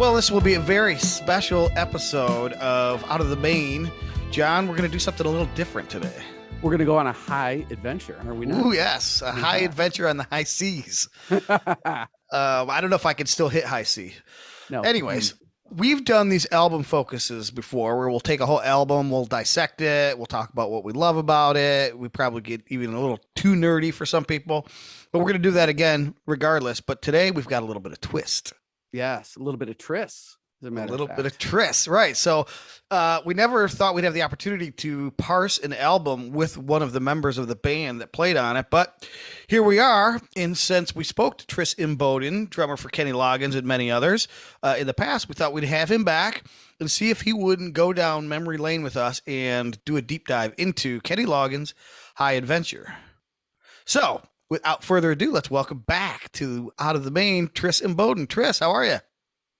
Well, this will be a very special episode of Out of the Main. John, we're going to do something a little different today. We're going to go on a high adventure, are we not? Ooh, yes. A high adventure on the high seas. I don't know if I can still hit high C. No. Anyways, we've done these album focuses before where we'll take a whole album, we'll dissect it, we'll talk about what we love about it. We probably get even a little too nerdy for some people, but we're going to do that again regardless. But today we've got a little bit of twist. Yes, a little bit of Tris. A little bit of Tris, right. So we never thought we'd have the opportunity to parse an album with one of the members of the band that played on it, but here we are. And since we spoke to Tris Imboden, drummer for Kenny Loggins and many others, in the past, we thought we'd have him back and see if he wouldn't go down memory lane with us and do a deep dive into Kenny Loggins High Adventure. So without further ado, let's welcome back to Out of the Main, Tris Imboden. Tris, how are you?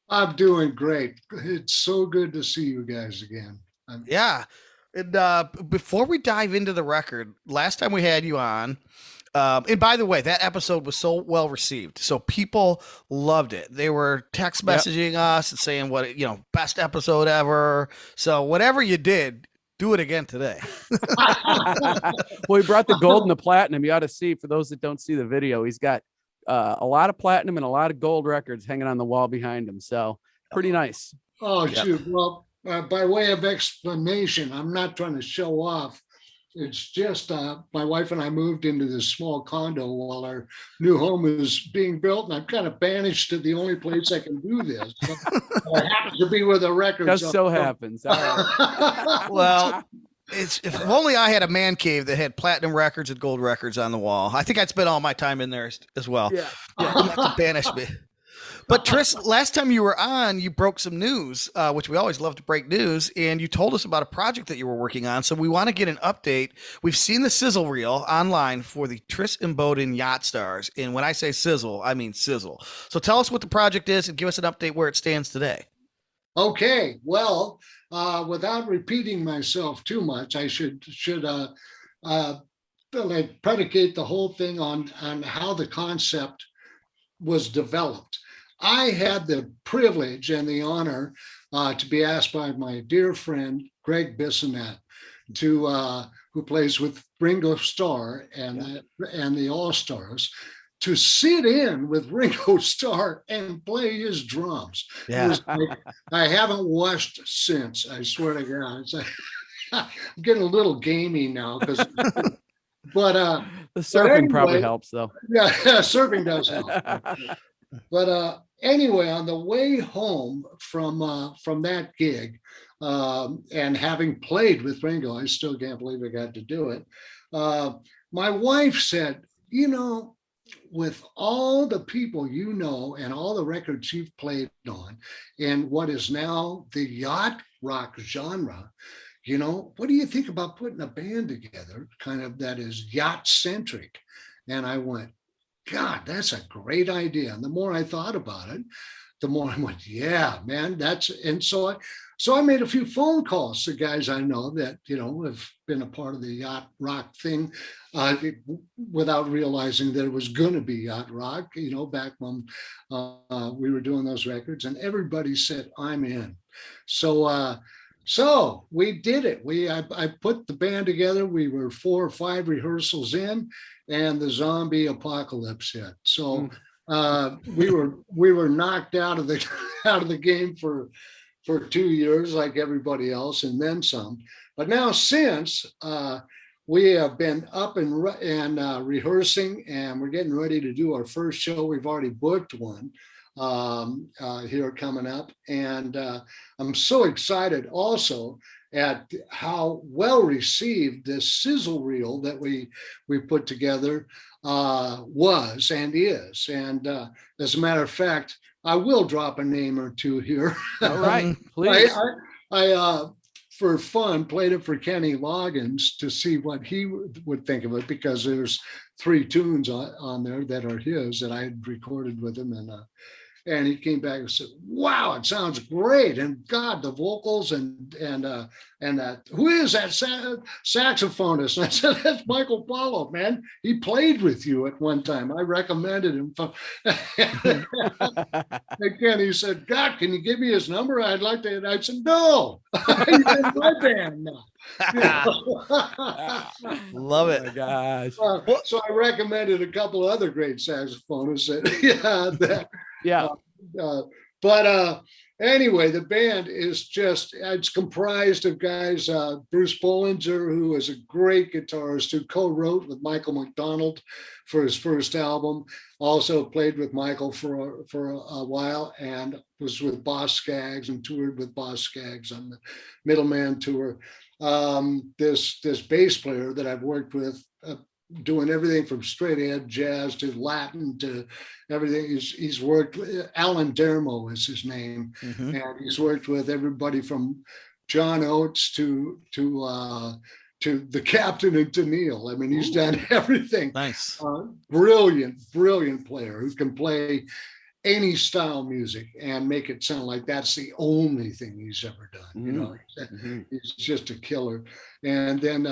I'm doing great. It's so good to see you guys again. Yeah. And before we dive into the record, last time we had you on, and by the way, that episode was so well received. So people loved it. They were text messaging us and saying best episode ever. So whatever you did, do it again today. Well, he brought the gold and the platinum. You ought to see, for those that don't see the video, he's got a lot of platinum and a lot of gold records hanging on the wall behind him. So pretty nice. Oh, shoot. Well, by way of explanation, I'm not trying to show off. It's just my wife and I moved into this small condo while our new home is being built, and I'm kind of banished to the only place I can do this. So I happen to be with the records. Just so happens. All right. Well, if only I had a man cave that had platinum records and gold records on the wall. I think I'd spend all my time in there as well. Yeah. You have to banish me. But Tris, last time you were on, you broke some news, which we always love to break news, and you told us about a project that you were working on. So we want to get an update. We've seen the sizzle reel online for the Tris Imboden Yacht Stars, and when I say sizzle, I mean sizzle. So tell us what the project is and give us an update where it stands today. Okay, well, without repeating myself too much, I should predicate the whole thing on how the concept was developed. I had the privilege and the honor to be asked by my dear friend Greg Bissonette, who plays with Ringo Starr and the All Stars, to sit in with Ringo Starr and play his drums. Yeah. I haven't watched since, I swear to God. It's like, I'm getting a little gamey now but the surfing anyway, probably helps though. Yeah, surfing does help. But anyway, on the way home from that gig, and having played with Ringo, I still can't believe I got to do it. My wife said, with all the people you know and all the records you've played on in what is now the yacht rock genre, what do you think about putting a band together kind of that is yacht centric? And I went, God, that's a great idea. And the more I thought about it, the more I went, yeah, man, so I made a few phone calls to guys I know that, have been a part of the yacht rock thing without realizing that it was going to be yacht rock, back when we were doing those records, and everybody said, I'm in. So we did it. I put the band together. We were 4 or 5 rehearsals in, and the zombie apocalypse hit. So we were knocked out of the game for 2 years, like everybody else, and then some. But now since we have been up and rehearsing, and we're getting ready to do our first show. We've already booked one here coming up, and I'm so excited also at how well received this sizzle reel that we put together was and is. And as a matter of fact, I will drop a name or two here. All right, please. I for fun played it for Kenny Loggins to see what he would think of it, because there's 3 tunes on there that are his that I had recorded with him, And he came back and said, "Wow, it sounds great! And God, the vocals and who is that saxophonist?" And I said, "That's Michael Paulo, man. He played with you at one time. I recommended him." Again, he said, "God, can you give me his number? I'd like to." And I said, "No, he's in my band now." Love it. Oh my gosh. So I recommended a couple of other great saxophonists. Yeah. Anyway, the band is it's comprised of guys, Bruce Bollinger, who is a great guitarist, who co-wrote with Michael McDonald for his first album, also played with Michael for a while, and was with Boss Skaggs and toured with Boss Skaggs on the Middleman tour. This bass player that I've worked with, doing everything from straight ahead jazz to Latin to everything. He's worked with Alan Dermo is his name, and he's worked with everybody from John Oates to the Captain and to Neil. I mean, he's done everything. Nice. Brilliant player who can play any style music and make it sound like that's the only thing he's ever done. You know, he's just a killer. And then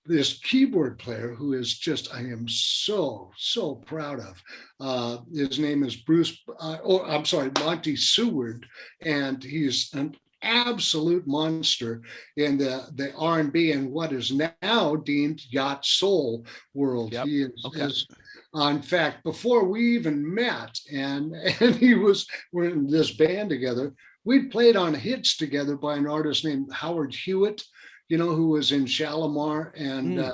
this keyboard player who is just, I am so proud of. His name is Monty Seward, and he's an absolute monster in the R&B and what is now deemed yacht soul world. Yep. He is in fact, before we even met, and we're in this band together, we'd played on hits together by an artist named Howard Hewitt, who was in Shalimar, and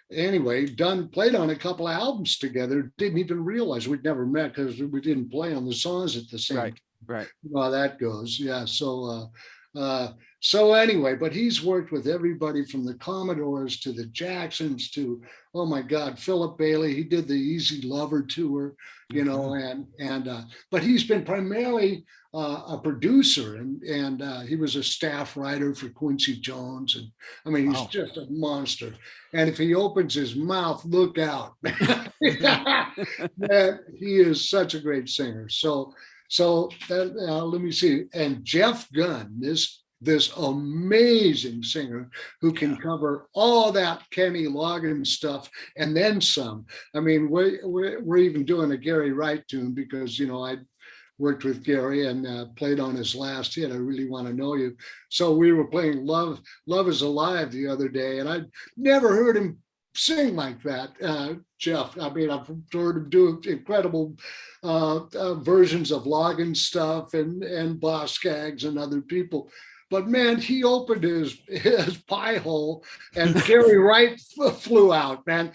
anyway, played on a couple of albums together. Didn't even realize we'd never met because we didn't play on the songs at the same time. Right. Well, that goes. Yeah. So anyway, but he's worked with everybody from the Commodores to the Jacksons to, oh my God, Philip Bailey. He did the Easy Lover tour, but he's been primarily a producer, and he was a staff writer for Quincy Jones. And I mean, he's just a monster. And if he opens his mouth, look out. Man, he is such a great singer. So let me see. And Jeff Gunn, this amazing singer who can cover all that Kenny Loggins stuff and then some. I mean, we're even doing a Gary Wright tune because, I worked with Gary and played on his last hit, I Really Want to Know You. So we were playing Love Is Alive the other day, and I'd never heard him sing like that, Jeff. I mean, I've heard him do incredible versions of Loggins stuff and Boss Skaggs and other people. But man, he opened his pie hole, and Gary Wright flew out, man.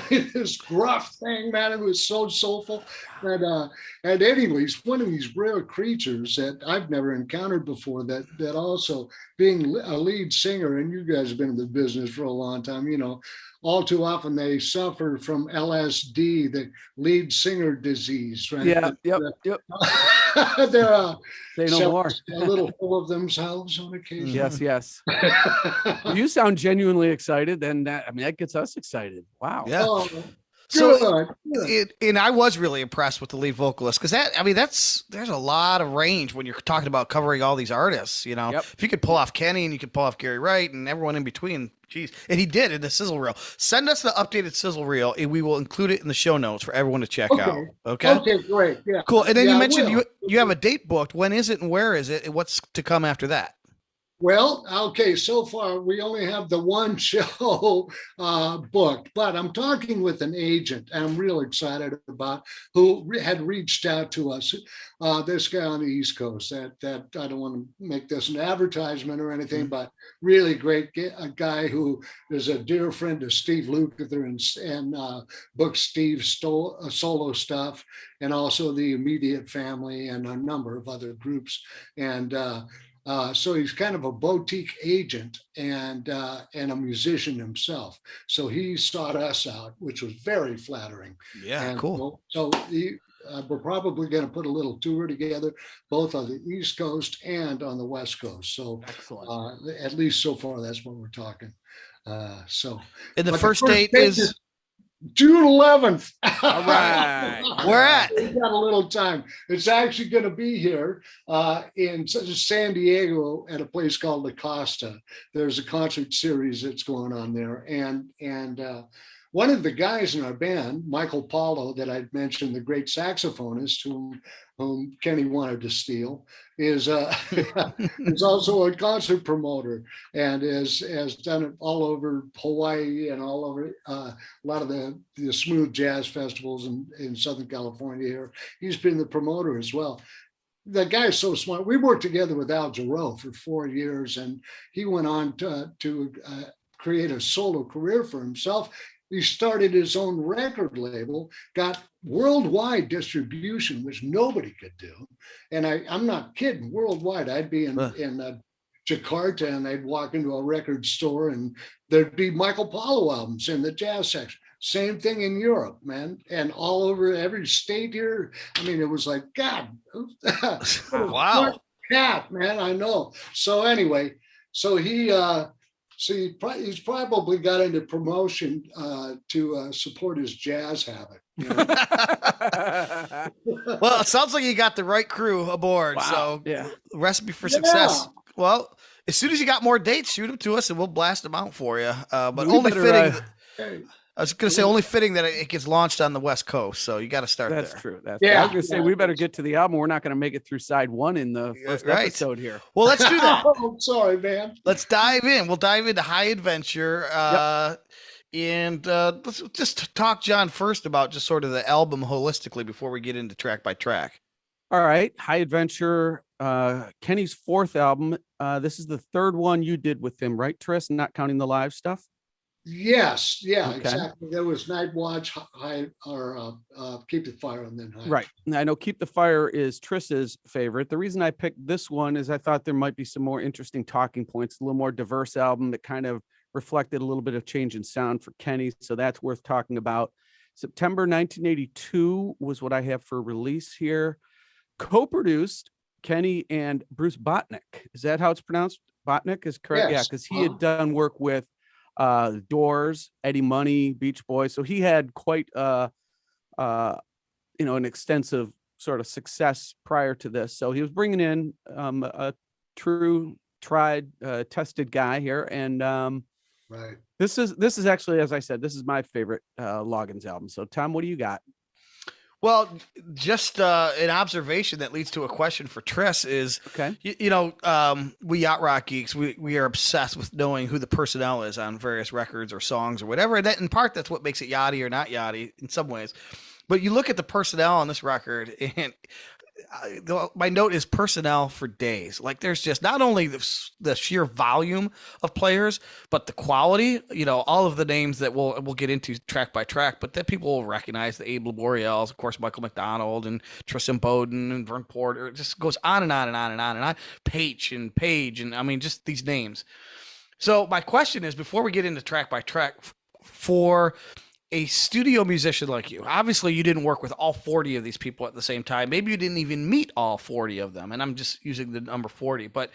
This gruff thing, man, it was so soulful. And anyway, he's one of these rare creatures that I've never encountered before, that also being a lead singer, and you guys have been in the business for a long time, all too often they suffer from LSD, the lead singer disease, right? Yep. They're Say no more. A little full of themselves on occasion. Yes. You sound genuinely excited, and that gets us excited. Wow. Yeah. Oh, So, good. and I was really impressed with the lead vocalist, because there's a lot of range when you're talking about covering all these artists. Yep. If you could pull off Kenny and you could pull off Gary Wright and everyone in between, geez, and he did in the sizzle reel. Send us the updated sizzle reel, and we will include it in the show notes for everyone to check out. Okay, great. Yeah, cool. And then you mentioned will. you have a date booked. When is it and where is it? And what's to come after that? Well, okay, so far we only have the one show booked, but I'm talking with an agent I'm real excited about, who had reached out to us. This guy on the East Coast, that I don't want to make this an advertisement or anything, but really great guy who is a dear friend of Steve Lukather and booked Steve's solo stuff, and also the Immediate Family and a number of other groups. And so he's kind of a boutique agent and a musician himself. So he sought us out, which was very flattering. Yeah, and cool. So we're probably going to put a little tour together, both on the East Coast and on the West Coast. So at least so far, that's what we're talking. And the first date is June 11th. All right. Where at? We got a little time. It's actually going to be here in San Diego at a place called La Costa. There's a concert series that's going on there, and one of the guys in our band, Michael Paulo, that I'd mentioned, the great saxophonist whom Kenny wanted to steal, is is also a concert promoter and has done it all over Hawaii and all over a lot of the smooth jazz festivals in Southern California here. He's been the promoter as well. The guy is so smart. We worked together with Al Jarreau for 4 years, and he went on to create a solo career for himself. He started his own record label, got worldwide distribution, which nobody could do. And I'm not kidding, worldwide. I'd be in Jakarta, and I'd walk into a record store and there'd be Michael Paulo albums in the jazz section. Same thing in Europe, man. And all over every state here. I mean, it was like, God, Wow. cat, man, I know. So anyway, so he's probably got into promotion to support his jazz habit. You know? Well, it sounds like you got the right crew aboard. Wow. So Yeah. recipe for success. Well, as soon as you got more dates, shoot them to us and we'll blast them out for you. But We only better, fitting. I was going to say only fitting that it gets launched on the West Coast. So you got to start That's there. true. That's Yeah. true. I was going to say we better get to the album. We're not going to make it through side one in the first Right. episode here. Well, let's do that. Oh, sorry, man. Let's dive in. We'll dive into High Adventure. And let's just talk, John, first about just sort of the album holistically before we get into track by track. All right. High Adventure, Kenny's fourth album. This is the third one you did with him, right, Tris? Not counting the live stuff? Yes, yeah, Okay. exactly. There was Night Watch, Keep the Fire, and then High. Right. And I know Keep the Fire is Tris's favorite. The reason I picked this one is I thought there might be some more interesting talking points, a little more diverse album that kind of reflected a little bit of change in sound for Kenny. So that's worth talking about. September 1982 was what I have for release here. Co-produced Kenny and Bruce Botnick. Is that how it's pronounced? Botnick is correct. Yes. Yeah, because he had done work with Doors, Eddie Money, Beach Boys. So he had quite an extensive sort of success prior to this. So he was bringing in a true, tried, tested guy here. And Right. this is actually, as I said, this is my favorite Loggins album. So Tom, what do you got? Well, just an observation that leads to a question for Tris is, Okay. we yacht rock geeks, we are obsessed with knowing who the personnel is on various records or songs or whatever. And that, in part, that's what makes it yachty or not yachty in some ways. But you look at the personnel on this record, and my note is personnel for days. Like, there's just not only the sheer volume of players, but the quality. All of the names that we'll get into track by track, but that people will recognize: the Abe Laboriels, of course, Michael McDonald, and Tris Imboden, and Vernon Porter. It just goes on and on and on and on and on. Page, and I mean, just these names. So my question is, before we get into track by track, for a studio musician like you, obviously you didn't work with all 40 of these people at the same time. Maybe you didn't even meet all 40 of them. And I'm just using the number 40, but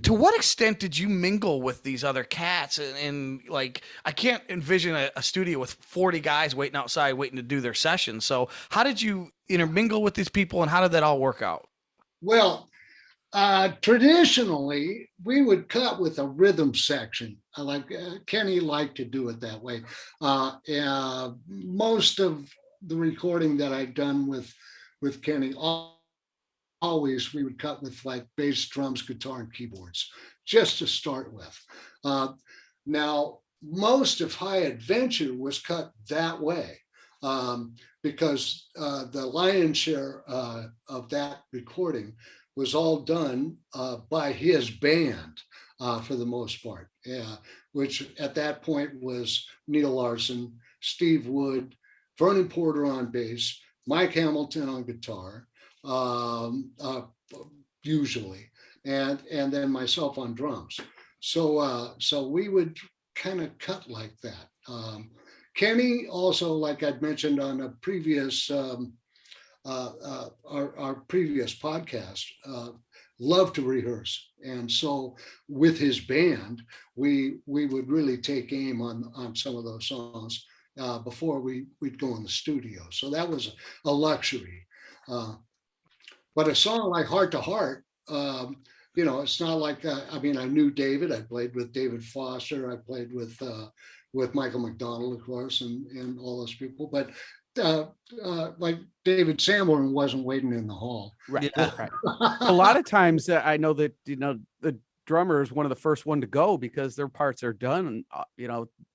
to what extent did you mingle with these other cats? And like, I can't envision a studio with 40 guys waiting outside, waiting to do their sessions. So how did you intermingle with these people, and how did that all work out? Well, traditionally, we would cut with a rhythm section. Kenny liked to do it that way. Most of the recording that I've done with Kenny, always we would cut with like bass, drums, guitar, and keyboards, just to start with. Now, most of High Adventure was cut that way because the lion's share of that recording was all done by his band for the most part, which at that point was Neil Larson, Steve Wood, Vernon Porter on bass, Mike Hamilton on guitar, usually, and then myself on drums. So we would kind of cut like that. Kenny also, like I'd mentioned on a previous our previous podcast, loved to rehearse, and so with his band, we would really take aim on some of those songs. before we'd go in the studio. So that was a luxury. But a song like Heart to Heart, it's not like, I knew David. I played with David Foster. I played with Michael McDonald, of course, and all those people. But like David Sanborn wasn't waiting in the hall. Right. Yeah. Right. A lot of times I know that, the drummer is one of the first one to go because their parts are done,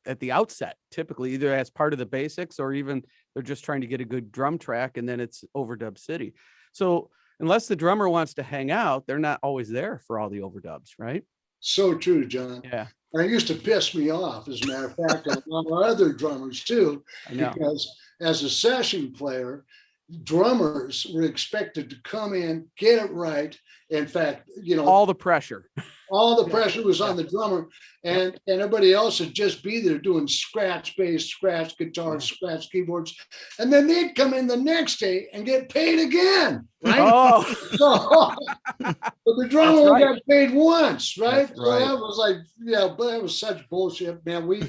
at the outset, typically either as part of the basics or even they're just trying to get a good drum track and then it's overdub city. So unless the drummer wants to hang out, they're not always there for all the overdubs, right? So true, John. Yeah. And it used to piss me off, as a matter of fact, a lot of other drummers too, because as a session player, drummers were expected to come in, get it right. In fact, all the pressure. All the pressure was on the drummer, and everybody else would just be there doing scratch bass, scratch guitars, scratch keyboards, and then they'd come in the next day and get paid again, right? Oh, but the drummer only got paid once, right? That's so that was like, but that was such bullshit, man. We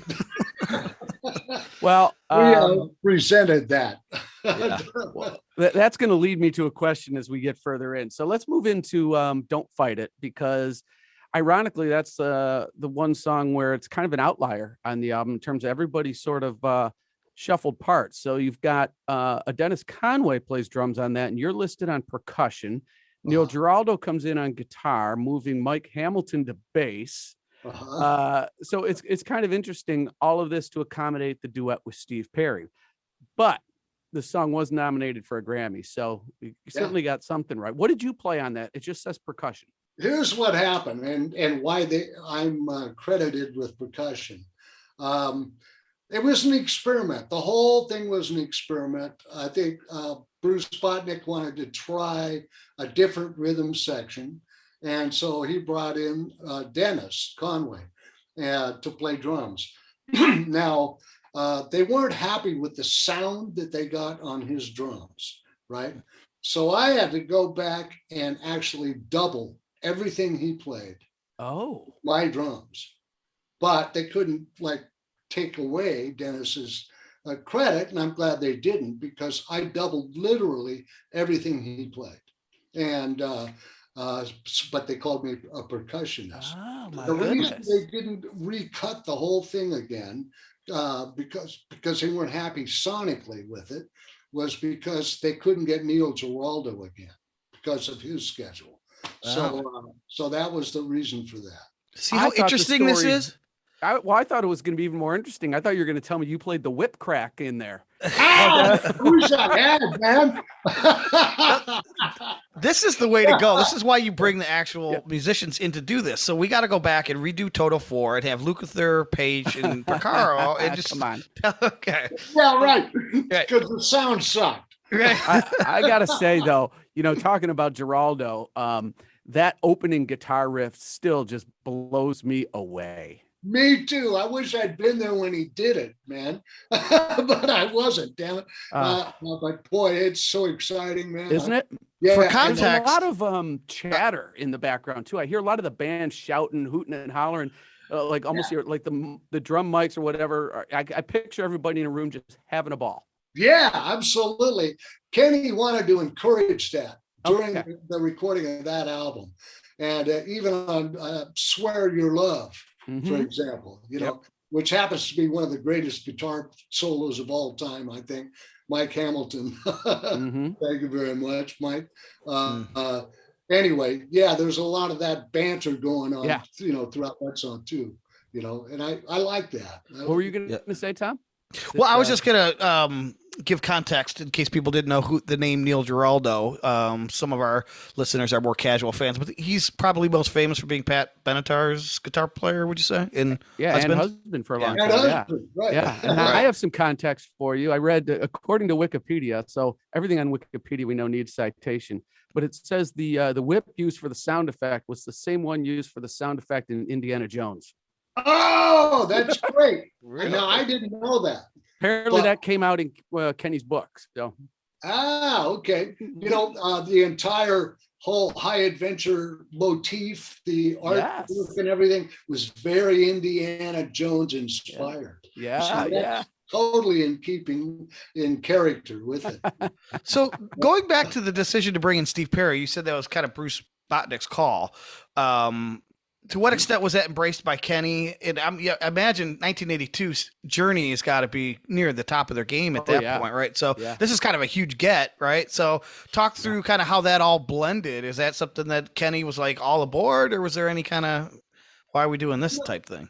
well, we resented that. Yeah. Well, that's going to lead me to a question as we get further in. So let's move into Don't Fight It, because ironically, that's the one song where it's kind of an outlier on the album in terms of everybody sort of shuffled parts. So you've got a Dennis Conway plays drums on that, and you're listed on percussion. Neil Giraldo comes in on guitar, moving Mike Hamilton to bass. So it's kind of interesting, all of this to accommodate the duet with Steve Perry. But the song was nominated for a Grammy, so you certainly got something right. What did you play on that? It just says percussion. Here's what happened, and why I'm credited with percussion. It was an experiment. The whole thing was an experiment. I think Bruce Spotnick wanted to try a different rhythm section, and so he brought in Dennis Conway to play drums. Now, they weren't happy with the sound that they got on his drums, right? So I had to go back and actually double everything he played. My drums. But they couldn't take away Dennis's credit, and I'm glad they didn't, because I doubled literally everything he played. And but they called me a percussionist. The reason they didn't recut the whole thing again, because they weren't happy sonically with it, was because they couldn't get Neil Giraldo again because of his schedule. So that was the reason for that. See how interesting this is? I thought it was going to be even more interesting. I thought you were going to tell me you played the whip crack in there. Who's that, man? This is the way to go. This is why you bring the actual musicians in to do this. So we got to go back and redo Toto 4 and have Lukather, Page, and Porcaro. And just come on. Okay. Well, right. Because the sound sucked. Right. I got to say, though, talking about Giraldo, that opening guitar riff still just blows me away. Me too. I wish I'd been there when he did it, man. But I wasn't, damn it. But boy, it's so exciting, man. Isn't it? Yeah. For context, there's a lot of chatter in the background too. I hear a lot of the band shouting, hooting and hollering, almost like the drum mics or whatever. I picture everybody in a room just having a ball. Yeah, absolutely. Kenny wanted to encourage that during the recording of that album. And even on Swear Your Love, for example, which happens to be one of the greatest guitar solos of all time, I think. Mike Hamilton. Thank you very much, Mike. Anyway, there's a lot of that banter going on, throughout that song too, and I like that. What were you going to say, Tom? Well, I was just going to give context in case people didn't know who the name Neil Giraldo. Some of our listeners are more casual fans, but he's probably most famous for being Pat Benatar's guitar player, would you say? And husband for a long time. Right. Yeah. And I have some context for you. I read, according to Wikipedia, so everything on Wikipedia we know needs citation, but it says the whip used for the sound effect was the same one used for the sound effect in Indiana Jones. Oh, that's great. Really? Now, I didn't know that. Apparently that came out in Kenny's books. So. Okay. The entire whole High Adventure motif, the artwork and everything was very Indiana Jones inspired. Yeah. totally in keeping in character with it. So going back to the decision to bring in Steve Perry, you said that was kind of Bruce Botnick's call. To what extent was that embraced by Kenny? And I imagine 1982's Journey has got to be near the top of their game at that point, right? So this is kind of a huge get, right? So talk through kind of how that all blended. Is that something that Kenny was like all aboard, or was there any kind of why are we doing this type thing?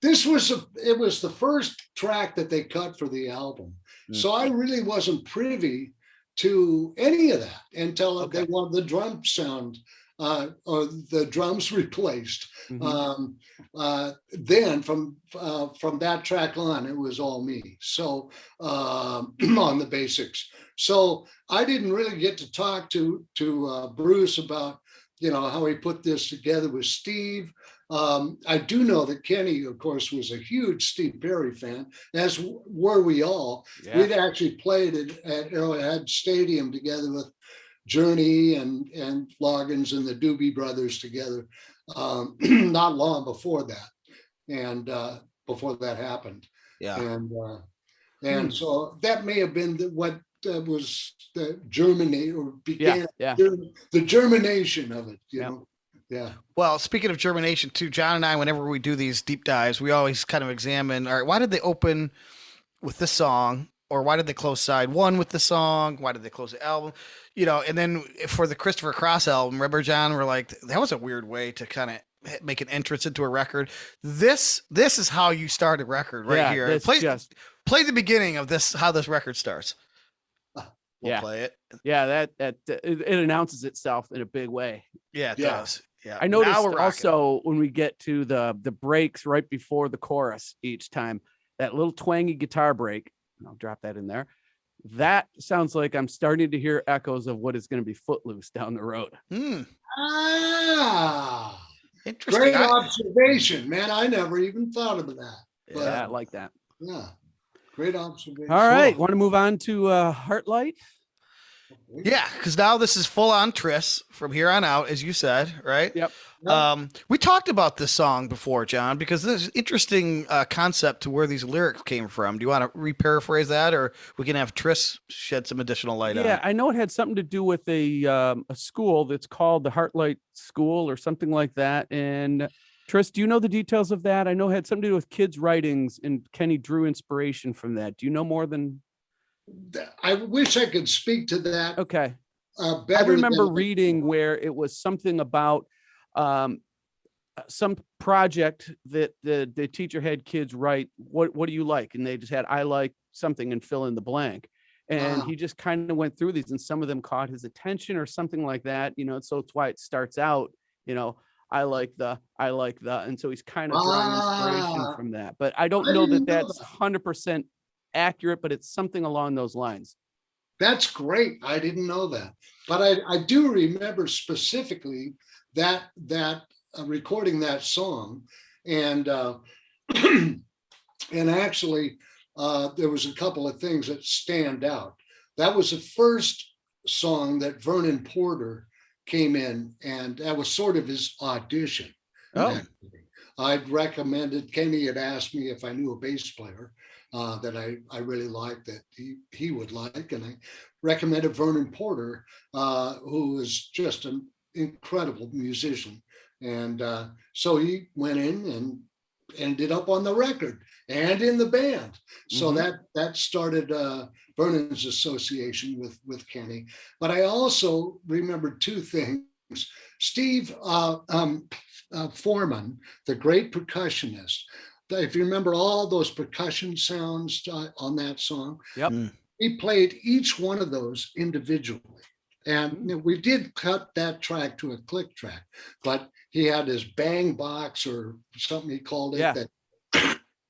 It was the first track that they cut for the album. So I really wasn't privy to any of that until they wanted the drum sound or the drums replaced. Then from that track on, it was all me. So on the basics. So I didn't really get to talk to Bruce about, how he put this together with Steve. I do know that Kenny, of course, was a huge Steve Perry fan, as were we all. Yeah. We'd actually played at Arrowhead Stadium together with Journey and Loggins and the Doobie Brothers together, not long before that, and before that happened. Yeah, and so that may have been what was the germinate or began the germination of it. You know. Yeah. Well, speaking of germination too, John and I, whenever we do these deep dives, we always kind of examine, all right, why did they open with this song? Or why did they close side one with the song? Why did they close the album? And then for the Christopher Cross album, remember, John, we're like, that was a weird way to kind of make an entrance into a record. This is how you start a record right here. Play the beginning of this, how this record starts. We'll play it. Yeah, it announces itself in a big way. Yeah, it does. Yeah. I noticed also when we get to the breaks right before the chorus each time, that little twangy guitar break, and I'll drop that in there. That sounds like I'm starting to hear echoes of what is going to be Footloose down the road. Interesting. Great observation, man. I never even thought of that. But, I like that. Yeah. Great observation. All right. Want to move on to Heartlight? Yeah, because now this is full on Tris from here on out, as you said, right? Yep. We talked about this song before, John, because there's an interesting concept to where these lyrics came from. Do you want to re-paraphrase that, or we can have Tris shed some additional light on it? Yeah, I know it had something to do with a school that's called the Heartlight School or something like that. And Tris, do you know the details of that? I know it had something to do with kids' writings, and Kenny drew inspiration from that. Do you know more than... I wish I could speak to that. Okay. Better I remember reading where it was something about some project that the teacher had kids write. What do you like? And they just had, I like something, and fill in the blank. And he just kind of went through these, and some of them caught his attention or something like that. So it's why it starts out, I like the, and so he's kind of drawing inspiration from that. But I don't know that that's 100% accurate, but it's something along those lines. That's great. I didn't know that, but I do remember specifically that recording that song, and and actually there was a couple of things that stand out. That was the first song that Vernon Porter came in, and that was sort of his audition. I'd recommended, Kenny had asked me if I knew a bass player that I really liked, that he would like, and I recommended Vernon Porter, who was just an incredible musician, and so he went in and ended up on the record and in the band. So that started Vernon's association with Kenny. But I also remembered two things. Steve Foreman, the great percussionist, if you remember all those percussion sounds on that song, he played each one of those individually. And we did cut that track to a click track, but he had his bang box or something he called it, that,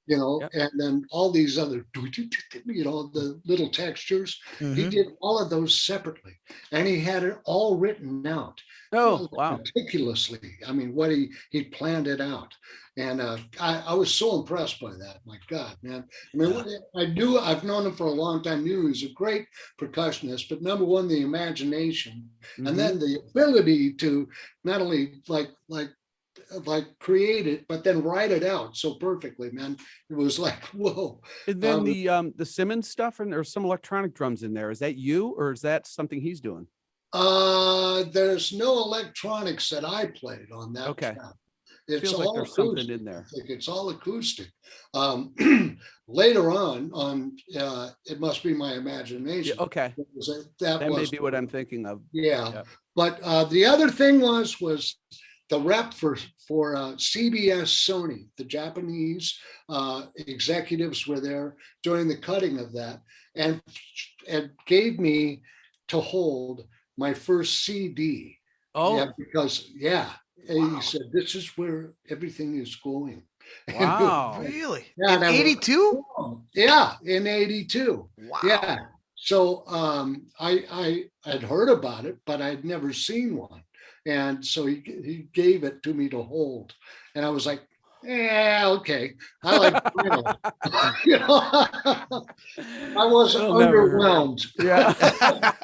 and then all these other, the little textures. He did all of those separately, and he had it all written out. Oh, wow. Meticulously. I mean, what he planned it out. And I was so impressed by that. My God, man. I mean, I've known him for a long time, knew he was a great percussionist, but number one, the imagination, and then the ability to not only like like create it, but then write it out so perfectly, man. It was like, whoa. And then the Simmons stuff, and there's some electronic drums in there. Is that you, or is that something he's doing? There's no electronics that I played on that. Okay. track. It's Feels like all there's acoustic. something in there. I think it's all acoustic. Later on, it must be my imagination. Yeah, okay. That That was may be what I'm thinking of. Yeah. Yep. But the other thing was the rep for CBS Sony. The Japanese executives were there during the cutting of that, and gave me to hold my first CD. Oh, Yeah, because and he said, this is where everything is going. wow. Really? Yeah, In that was 82? cool. Yeah, in 82. Wow. Yeah. So I had heard about it, but I'd never seen one. And so he gave it to me to hold. And I was like, yeah, okay. I like vinyl. You know, I wasn't It'll never- underwhelmed. Yeah.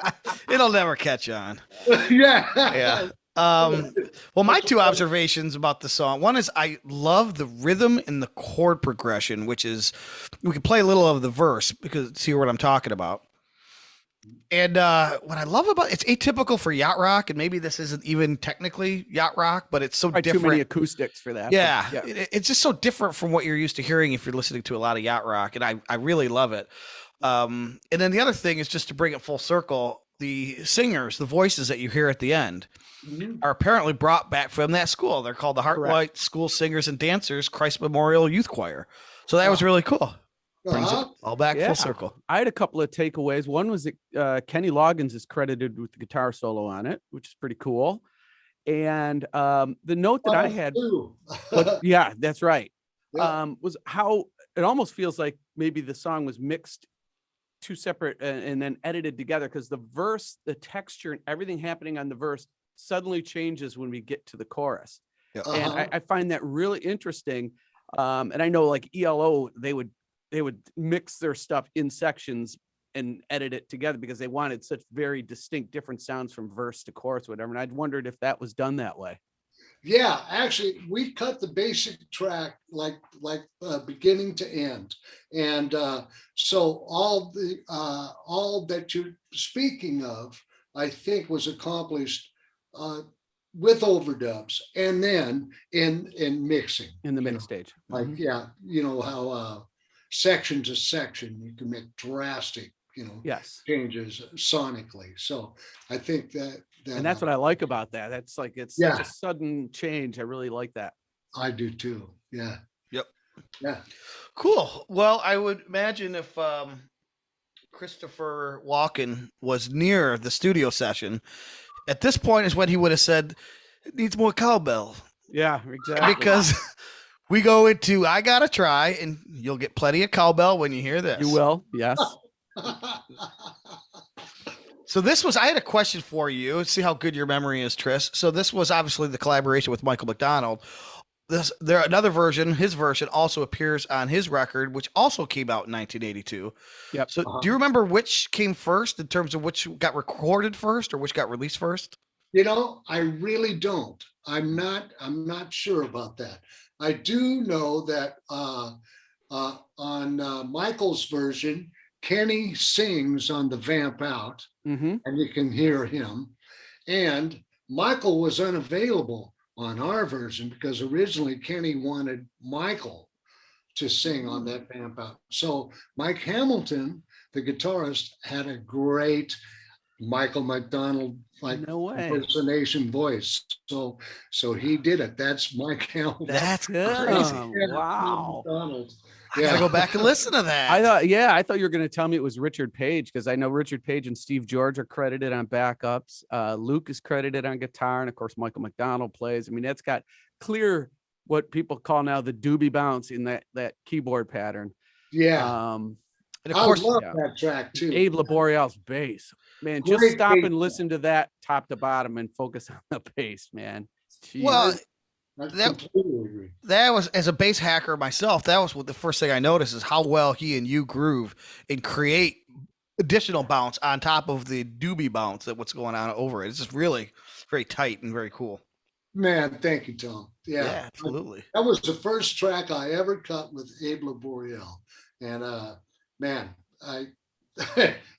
It'll never catch on. Yeah. Yeah. Well, my two observations about the song. One is I love the rhythm and the chord progression, which is we can play a little of the verse because see what I'm talking about. And what I love about it's atypical for yacht rock, and maybe this isn't even technically yacht rock, but it's so Probably different. too many acoustics for that. Yeah, but it's just so different from what you're used to hearing if you're listening to a lot of yacht rock, and I really love it. And then the other thing is just to bring it full circle, the singers, the voices that you hear at the end are apparently brought back from that school. They're called the Heartlight School Singers and Dancers Christ Memorial Youth Choir. So that was really cool. Brings it all back Yeah. full circle. I had a couple of takeaways. One was that Kenny Loggins is credited with the guitar solo on it, which is pretty cool. And the note that I had, yeah, that's right, was how it almost feels like maybe the song was mixed two separate and then edited together, because the verse, the texture and everything happening on the verse suddenly changes when we get to the chorus. Yeah. And I find that really interesting. And I know like ELO, they would mix their stuff in sections and edit it together because they wanted such very distinct different sounds from verse to chorus, whatever. And I'd wondered if that was done that way. Yeah, actually, we cut the basic track like beginning to end, and so all that you're speaking of, I think, was accomplished with overdubs and then in mixing In the mix stage. Like you know how section to section you can make drastic Yes. changes sonically. So I think that And that's what I like about that. That's like, it's such a sudden change. I really like that. I do too. Yeah. Yep. Yeah. Cool. Well, I would imagine if Christopher Walken was near the studio session, at this point is when he would have said, it needs more cowbell. Yeah, exactly. Because we go into I Gotta Try, and you'll get plenty of cowbell when you hear this. You will. Yes. So this was, I had a question for you. Let's see how good your memory is, Tris. So this was obviously the collaboration with Michael McDonald. Another version, his version also appears on his record, which also came out in 1982. Yep. So do you remember which came first in terms of which got recorded first or which got released first? I really don't. I'm not sure about that. I do know that on Michael's version, Kenny sings on the vamp out, and you can hear him. And Michael was unavailable on our version because originally Kenny wanted Michael to sing on that vamp out. So Mike Hamilton, the guitarist, had a great Michael McDonald impersonation voice. So he did it. That's Mike Hamilton. That's good. crazy. Wow. I gotta go back and listen to that. I thought you were going to tell me it was Richard Page, because I know Richard Page and Steve George are credited on backups. Luke is credited on guitar, and of course Michael McDonald plays. I mean, that's got clear what people call now the doobie bounce in that keyboard pattern. Yeah. And of course, I love that track too. Abe Laboriel's bass, man. Great Just stop bass. and listen to that top to bottom and focus on the bass, man. Jeez. well, I completely agree. that was, as a bass hacker myself, that was what the first thing I noticed is how well he and you groove and create additional bounce on top of the doobie bounce that what's going on over it. It's just really very tight and very cool. Man, thank you, Tom. Yeah, absolutely. That was the first track I ever cut with Abe Laboriel. And man, I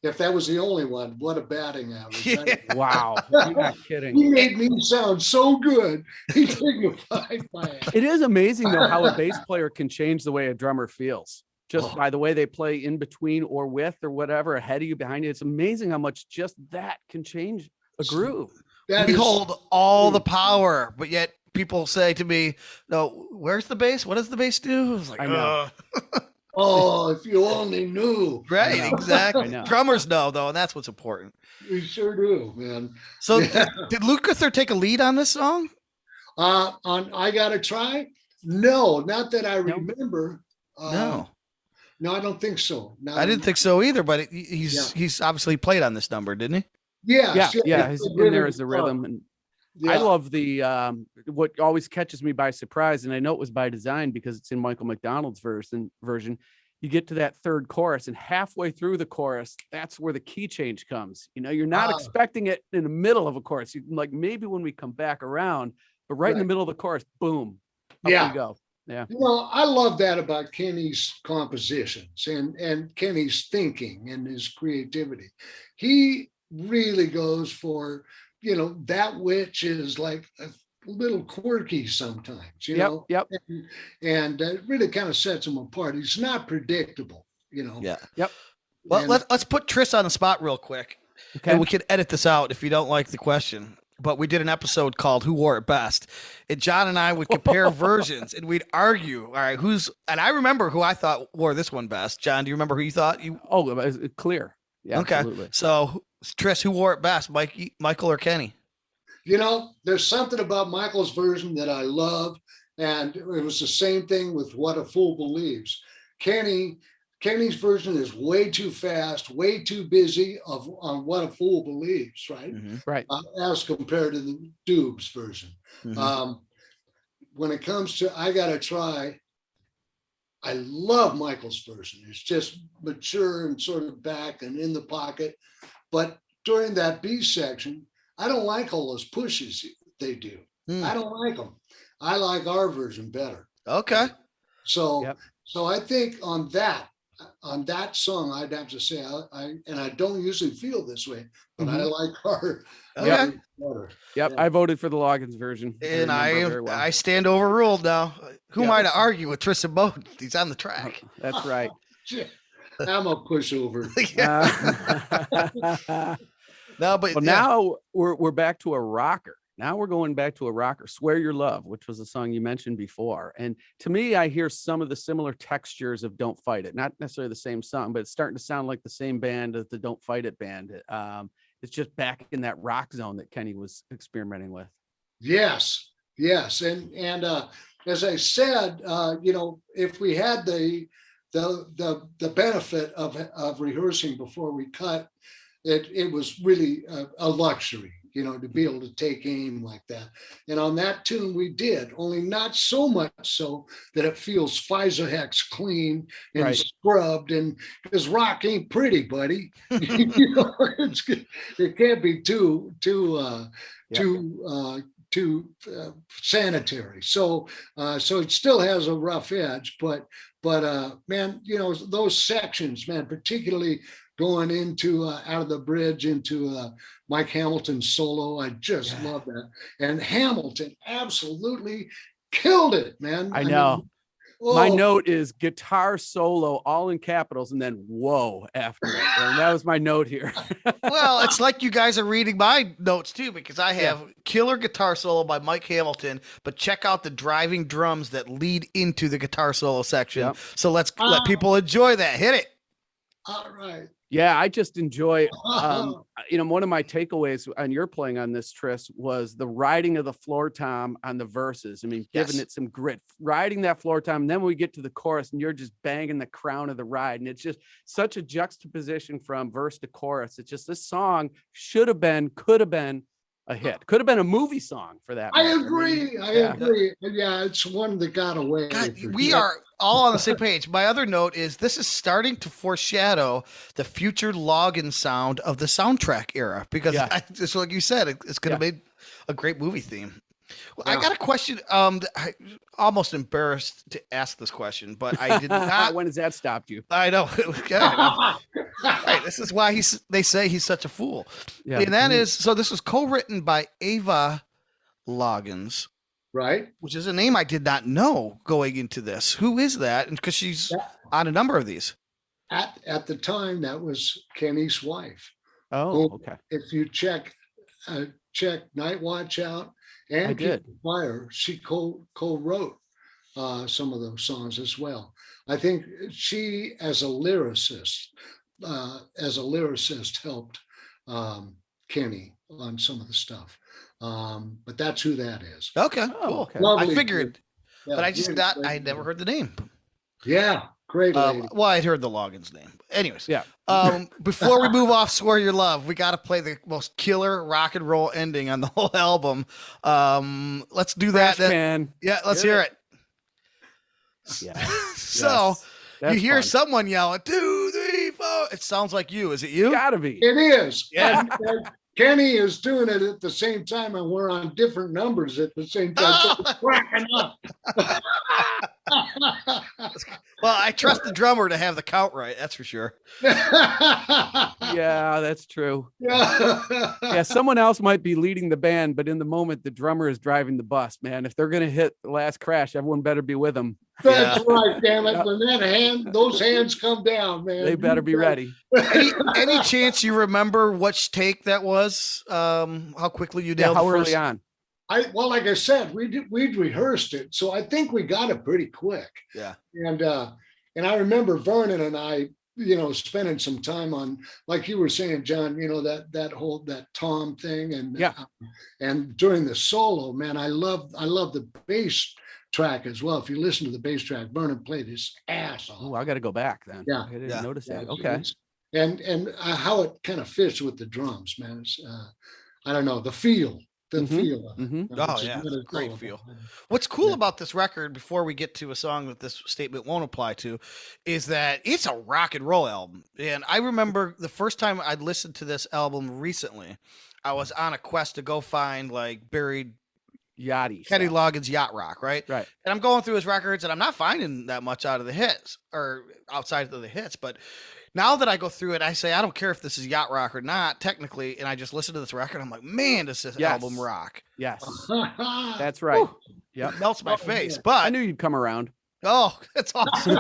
if that was the only one, what a batting average. Yeah. Wow. You're not kidding. He made me sound so good. He dignified my ass. It is amazing though how a bass player can change the way a drummer feels just by the way they play in between or with or whatever, ahead of you, behind you. It's amazing how much just that can change a groove. We hold all the power, but yet people say to me, "No, where's the bass? What does the bass do?" I was like, I know. Oh, if you only knew. Right, I exactly. know. Drummers know though, and that's what's important. We sure do, man. So, Yeah. did Lukather take a lead on this song? On I Gotta Try? No, not that I remember. No, I don't think so. I didn't think so either. But he's obviously played on this number, didn't he? Yeah, He's in there as the rhythm. And I love the what always catches me by surprise, and I know it was by design because it's in Michael McDonald's version. You get to that third chorus, and halfway through the chorus, that's where the key change comes. You know, you're not expecting it in the middle of a chorus. You like maybe when we come back around, but right in the middle of the chorus, boom, up we go. Yeah. Well, I love that about Kenny's compositions and Kenny's thinking and his creativity. He really goes for, that which is like a little quirky sometimes, know. Yep. And it really kind of sets him apart. He's not predictable, Yeah. Yep. Well, let's put Tris on the spot real quick. Okay. And we can edit this out if you don't like the question. But we did an episode called Who Wore It Best? And John and I would compare versions and we'd argue, all right, and I remember who I thought wore this one best. John, do you remember who you thought you? Oh, it was clear. Yeah, okay. Absolutely. So Tris, who wore it best? Michael or Kenny? There's something about Michael's version that I love. And it was the same thing with What a Fool Believes. Kenny's version is way too fast, way too busy on What a Fool Believes, right? Mm-hmm. Right. As compared to the Dubes version. Mm-hmm. When it comes to I Gotta Try, I love Michael's version. It's just mature and sort of back and in the pocket. But during that B section, I don't like all those pushes they do. I don't like them. I like our version better. Okay. So I think on that song, I'd have to say, I don't usually feel this way, but I like our better. Yep. I voted for the Loggins version. And I stand overruled now. Who am I to argue with Tris Imboden? He's on the track. That's right. I'm a pushover. No, but now we're back to a rocker. Now we're going back to a rocker, Swear Your Love, which was a song you mentioned before. And to me, I hear some of the similar textures of Don't Fight It. Not necessarily the same song, but it's starting to sound like the same band as the Don't Fight It band. It's just back in that rock zone that Kenny was experimenting with. Yes. And as I said, if we had the benefit of rehearsing before we cut, it was really a luxury, to be able to take aim like that. And on that tune we did, only not so much so that it feels FISA-hex clean and scrubbed, and because rock ain't pretty, buddy. It can't be too sanitary. So it still has a rough edge, but man, those sections, man, particularly going into out of the bridge into Mike Hamilton's solo. I just love that. And Hamilton absolutely killed it, man. I know. My note is guitar solo, all in capitals, and then whoa after it. And that was my note here. Well, it's like you guys are reading my notes too, because I have killer guitar solo by Mike Hamilton, but check out the driving drums that lead into the guitar solo section. Yep. So let's let people enjoy that. Hit it. All right. Yeah, I just enjoy, one of my takeaways on your playing on this, Tris, was the riding of the floor tom on the verses. I mean, giving it some grit, riding that floor tom. And then when we get to the chorus and you're just banging the crown of the ride. And it's just such a juxtaposition from verse to chorus. It's just this song could have been a hit. Could have been a movie song for that. I agree. I agree. Yeah, it's one that got away. God, we are all on the same page. My other note is this is starting to foreshadow the future Loggins sound of the soundtrack era, because just like you said, it's going to be a great movie theme. Well, I Yeah. got a question. I almost embarrassed to ask this question, but I did not. When has that stopped you? I know. Okay. Right. This is why they say he's such a fool. Yeah. And that is, so this was co-written by Ava Loggins, Right. which is a name I did not know going into this. Who is that? And because she's Yeah. on a number of these. At the time, that was Kenny's wife. Oh, Who, okay. if you check Night Watch out and I did. Keep the Fire, she co-wrote some of those songs as well. I think she, as a lyricist, helped Kenny on some of the stuff. But that's who that is. Okay. Oh, Cool. okay. I Lovely figured, Yeah, but I just really not, great I had never lady. heard the name. Yeah, great lady. Well, I'd heard the Loggins name. Anyways. Yeah. Before we move off Swear Your Love, we got to play the most killer rock and roll ending on the whole album. Let's do that. Trash can. Yeah, let's Hit hear it. it. Yeah. So Yes. That's you hear fun. someone yell, 2, 3, 4. It sounds like you. Is it you? Gotta be. It is. Yeah. And Kenny is doing it at the same time, and we're on different numbers at the same time. So Oh. it's cracking up. Well, I trust the drummer to have the count right. That's for sure. Yeah, that's true. Yeah, someone else might be leading the band, but in the moment, the drummer is driving the bus, man. If they're going to hit the last crash, everyone better be with them. That's Yeah. right, damn it. Yep. When those hands come down, man. They better be ready. Any chance you remember which take that was? How quickly you Yeah, nailed how the early first? on? Well, like I said, we'd rehearsed it, so I think we got it pretty quick. Yeah. And I remember Vernon and I, spending some time on, like you were saying, John, that Tom thing, and Yeah. And during the solo, man, I love the bass track as well. If you listen to the bass track, Vernon played his ass off. Oh, I got to go back then. Yeah. I didn't Yeah. notice Yeah, that. Okay. it's- And how it kind of fits with the drums, man. It's, I don't know, the feel. Mhm, Feel of it, mhm. Oh, which is yeah, what it's a it's great all feel. about. What's cool Yeah. about this record, before we get to a song that this statement won't apply to, is that it's a rock and roll album. And I remember the first time I'd listened to this album recently, I was on a quest to go find like buried Yachty. Kenny stuff. Loggins yacht rock, right? Right. And I'm going through his records and I'm not finding that much out of the hits or outside of the hits. But now that I go through it, I say, I don't care if this is yacht rock or not, technically. And I just listen to this record. I'm like, man, does this Yes. album rock? Yes. That's That's right. It melts my Oh, face. yeah. I But, knew you'd come around. oh, that's awesome.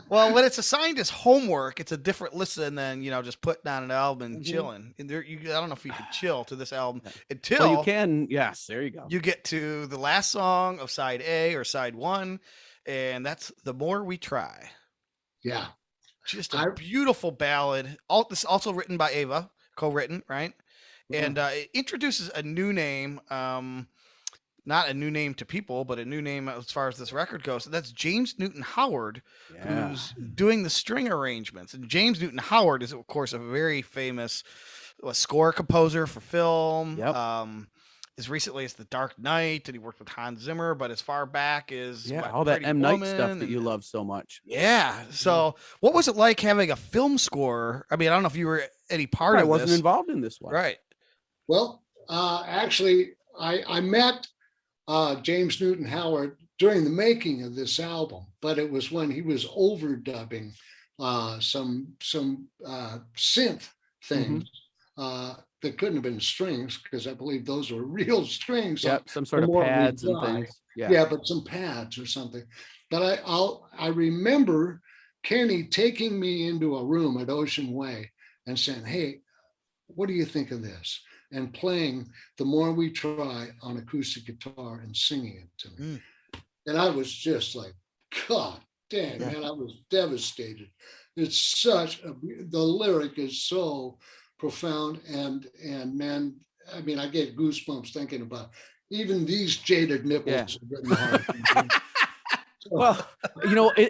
Well, when it's assigned as homework, it's a different listen than, just putting on an album and Mhm. chilling. And I don't know if you could chill to this album Yeah. until Well, you can. Yes. There you go. you get to the last song of side A or side 1. And that's The More We Try. Yeah. Just a I- beautiful ballad. This also written by Ava, co-written, right? And it introduces a new name, not a new name to people, but a new name as far as this record goes. And that's James Newton Howard, Yeah. who's doing the string arrangements. And James Newton Howard is, of course, a very famous score composer for film. Yep. As recently as The Dark Knight, and he worked with Hans Zimmer, but as far back as Yeah. what, All that Pretty M. Night Woman stuff that you and- love so much. Yeah. So, what was it like having a film score? I mean, I don't know if you were any part I of wasn't this. involved in this one. Right. Well, actually, I met James Newton Howard during the making of this album, but it was when he was overdubbing some synth things that couldn't have been strings, because I believe those were real strings. Yep. Some sort of more we pads and try. things. Yeah. Yeah, but some pads or something. But I remember Kenny taking me into a room at Ocean Way and saying, "Hey, what do you think of this?" And playing The More We Try on acoustic guitar and singing it to me. And I was just like, God dang, man, I was devastated. It's the lyric is so profound, and man, I mean, I get goosebumps thinking about even these jaded nipples. Yeah. Have written hard. Well,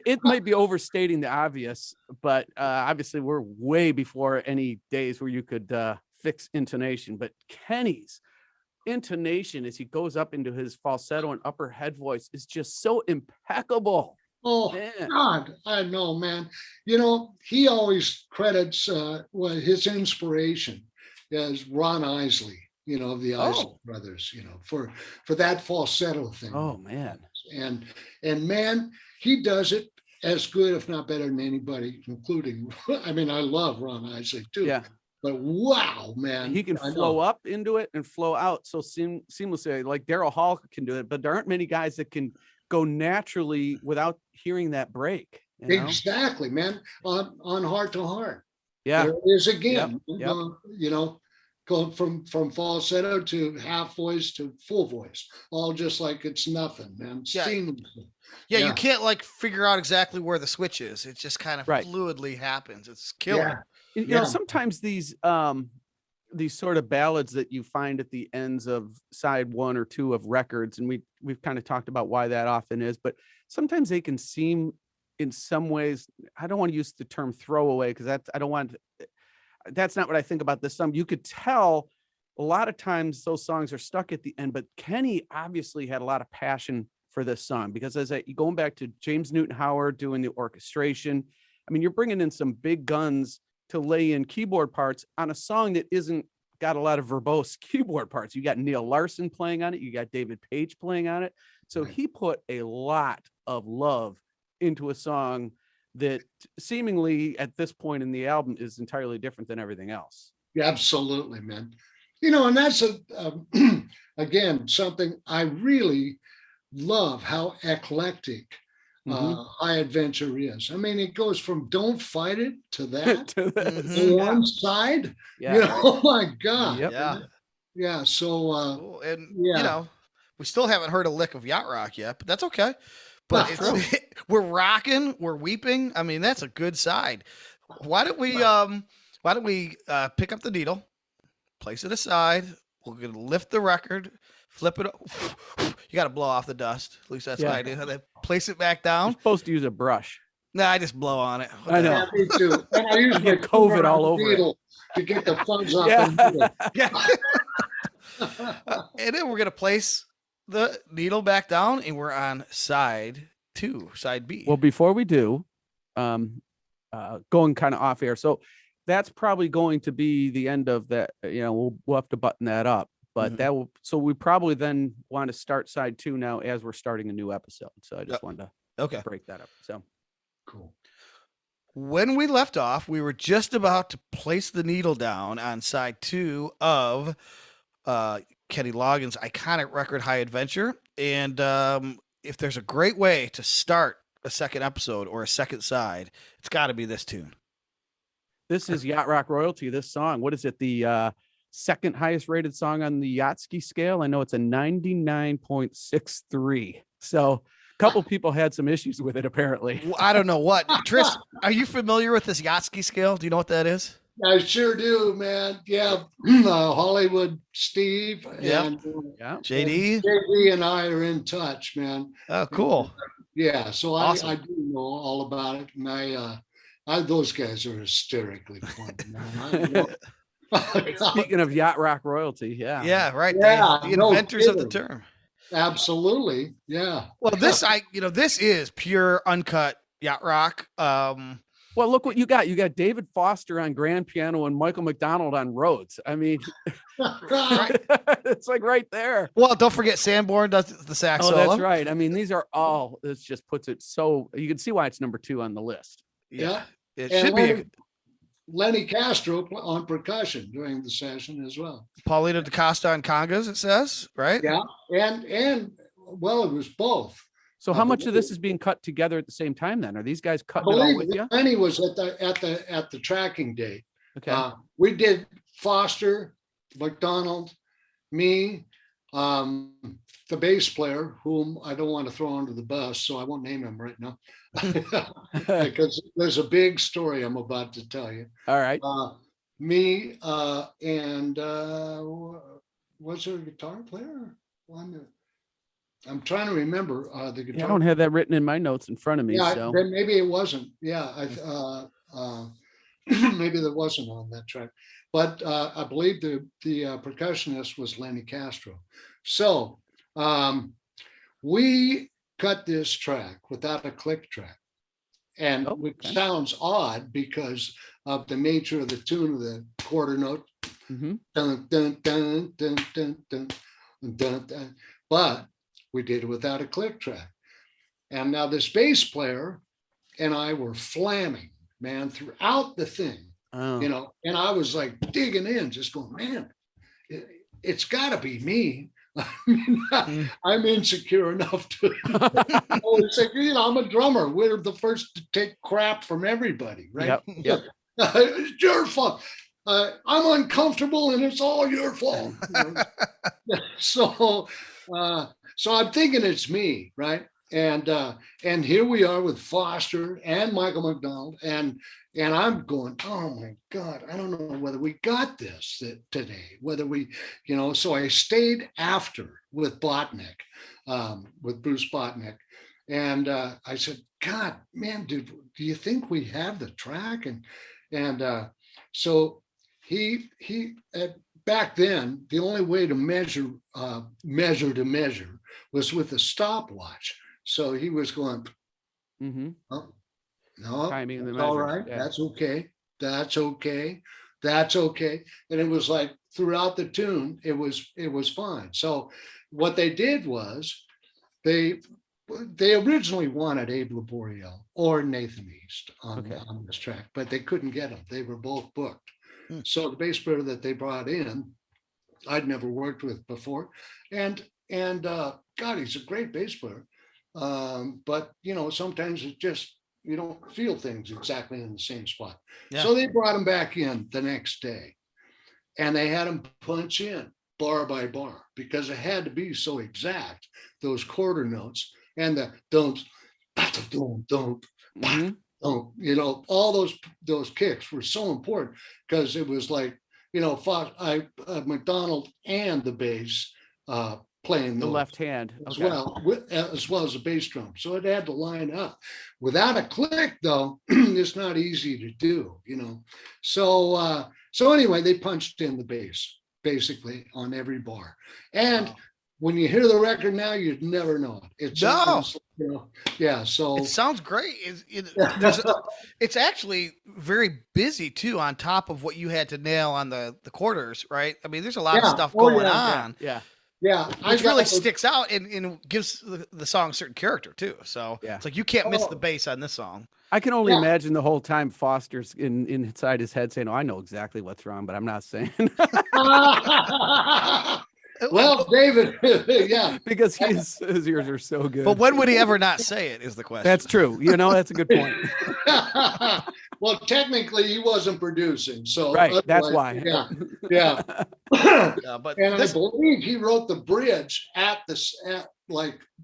it might be overstating the obvious, but obviously we're way before any days where you could fix intonation. But Kenny's intonation as he goes up into his falsetto and upper head voice is just so impeccable. Oh Man. God, I know, man. He always credits his inspiration as Ron Isley. of the Isaac brothers, for that falsetto thing. Oh man. And man, he does it as good, if not better than anybody, including, I mean, I love Ron Isaac too. Yeah. But wow, man. He can flow up into it and flow out so seamlessly. Like Daryl Hall can do it, but there aren't many guys that can go naturally without hearing that break. Exactly, man. On Heart to Heart. Yeah. There it is again. Yep. Going from falsetto to half voice to full voice, all just like it's nothing, man. Seamlessly. Yeah, you can't like figure out exactly where the switch is. It just kind of fluidly happens. It's killer. Yeah. You know, sometimes these sort of ballads that you find at the ends of side 1 or 2 of records, and we've kind of talked about why that often is, but sometimes they can seem in some ways, I don't want to use the term throwaway because that's not what I think about this song. You could tell a lot of times those songs are stuck at the end, but Kenny obviously had a lot of passion for this song because going back to James Newton Howard doing the orchestration, I mean, you're bringing in some big guns to lay in keyboard parts on a song that isn't got a lot of verbose keyboard parts. You got Neil Larson playing on it. You got David Page playing on it. So he put a lot of love into a song that seemingly at this point in the album is entirely different than everything else. Yeah, absolutely, man. And that's again, something I really love, how eclectic High Adventure is. I mean, it goes from Don't Fight It to that to one side. Yeah. Oh my God. Yep. Yeah. So we still haven't heard a lick of yacht rock yet, but that's okay. But we're rocking, we're weeping. I mean, that's a good side. Why don't we pick up the needle, place it aside. We're gonna lift the record, flip it up. You got to blow off the dust. At least that's what I do. Then place it back down. You're supposed to use a brush. Nah, I just blow on it. I know. Yeah, me too. And I usually get COVID all over it to get the funds off the needle. And then we're gonna place the needle back down, and we're on side 2, side B. Well, before we do, going kind of off air, so that's probably going to be the end of that. We'll have to button that up, but so we probably then want to start side 2 now as we're starting a new episode. So I just wanted to break that up. So cool. When we left off, we were just about to place the needle down on side 2 of Kenny Loggins' iconic record, High Adventure. And if there's a great way to start a second episode or a second side, it's got to be this tune. This is Yacht Rock royalty. This song, what is it? The second highest rated song on the Yachtski scale. I know it's a 99.63. So a couple people had some issues with it, apparently. I don't know what. Tris, are you familiar with this Yachtski scale? Do you know what that is? I sure do, man. Yeah. Hollywood Steve and JD and I are in touch, man. Oh, cool. Yeah. So awesome. I do know all about it. And those guys are hysterically fun, man. Speaking of yacht rock royalty, yeah, right. Yeah, the inventors of the term. Absolutely, yeah. Well, this is pure uncut yacht rock. Well, look what you got. You got David Foster on grand piano and Michael McDonald on Rhodes. I mean, it's like right there. Well, don't forget Sanborn does the sax solo. That's right. I mean, these are all. This just puts it so you can see why it's number 2 on the list. Yeah. It should be. Lenny Castro on percussion during the session as well. Paulino DaCosta on congas, it says, right? Yeah, and well, it was both. So how much of this is being cut together at the same time then? Are these guys cutting it all with you? Lenny was at the tracking date. Okay. We did Foster, McDonald, me, the bass player, whom I don't want to throw under the bus, so I won't name him right now. Because there's a big story I'm about to tell you. All right. Me and was there a guitar player? I'm trying to remember the guitar. Yeah, I don't have that written in my notes in front of me. Yeah, so then maybe it wasn't. Yeah, maybe there wasn't on that track. But I believe the percussionist was Lenny Castro. So we cut this track without a click track. And which sounds odd because of the nature of the tune of the quarter note, Mhm. Dun, dun, dun, dun, dun, dun, dun, dun. But we did it without a click track. And now this bass player and I were flamming, man, throughout the thing, Oh. and I was like digging in, just going, man, it's got to be me. I mean, I'm insecure enough to always say, I'm a drummer. We're the first to take crap from everybody, right? Yep. It's your fault. I'm uncomfortable, and it's all your fault. So, so I'm thinking it's me, right? And here we are with Foster and Michael McDonald, and I'm going, oh my God, I don't know whether we got this today, whether we, So I stayed after with Botnick, with Bruce Botnick, and I said, God, man, dude, do you think we have the track? And so he back then, the only way to measure was with a stopwatch. So he was going, Mhm. oh, no, Timing the that's all measures, right. yeah. That's okay. That's okay. That's okay. And it was like throughout the tune, it was fine. So what they did was they originally wanted Abe Laboriel or Nathan East on this track, but they couldn't get them. They were both booked. So the bass player that they brought in, I'd never worked with before, and God, he's a great bass player. But sometimes it just, you don't feel things exactly in the same spot. Yeah. So they brought him back in the next day, and they had him punch in bar by bar because it had to be so exact, those quarter notes and the don't, all those kicks were so important because it was like, McDonald and the bass playing the left hand as well as the bass drum, so it had to line up. Without a click, though, it's not easy to do. So anyway, they punched in the bass basically on every bar, and when you hear the record now, you'd never know it. It sounds, yeah. So it sounds great. It's actually very busy too. On top of what you had to nail on the quarters, right? I mean, there's a lot of stuff going on. Yeah, which really sticks out and gives the song a certain character too. So it's like you can't miss the bass on this song. I can only imagine the whole time Foster's inside his head saying, "Oh, I know exactly what's wrong, but I'm not saying." Well, David, yeah, because his ears are so good. But when would he ever not say it? Is the question. That's true. That's a good point. Well, technically, he wasn't producing, so right. That's why. Yeah. But I believe he wrote the bridge at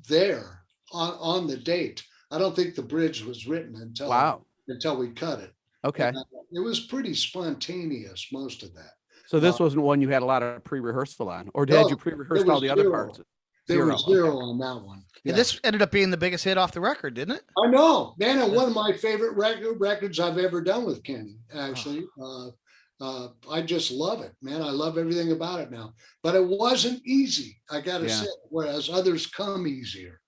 there on the date. I don't think the bridge was written until we cut it. Okay. It was pretty spontaneous, most of that. So this wasn't one you had a lot of pre-rehearsal on, or did you pre-rehearse all the other parts? There was zero on that one. Yeah. And this ended up being the biggest hit off the record, didn't it? I know, man. And one of my favorite records I've ever done with Kenny, actually. I just love it, man. I love everything about it now. But it wasn't easy, I got to say, whereas others come easier,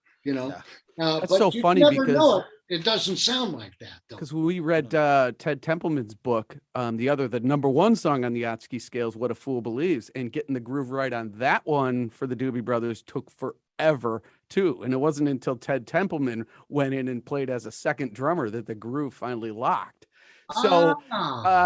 That's so funny because it doesn't sound like that, though. Because we read Ted Templeman's book, the number one song on the Yatsky scales, What a Fool Believes, and getting the groove right on that one for the Doobie Brothers took forever too. And it wasn't until Ted Templeman went in and played as a second drummer that the groove finally locked. So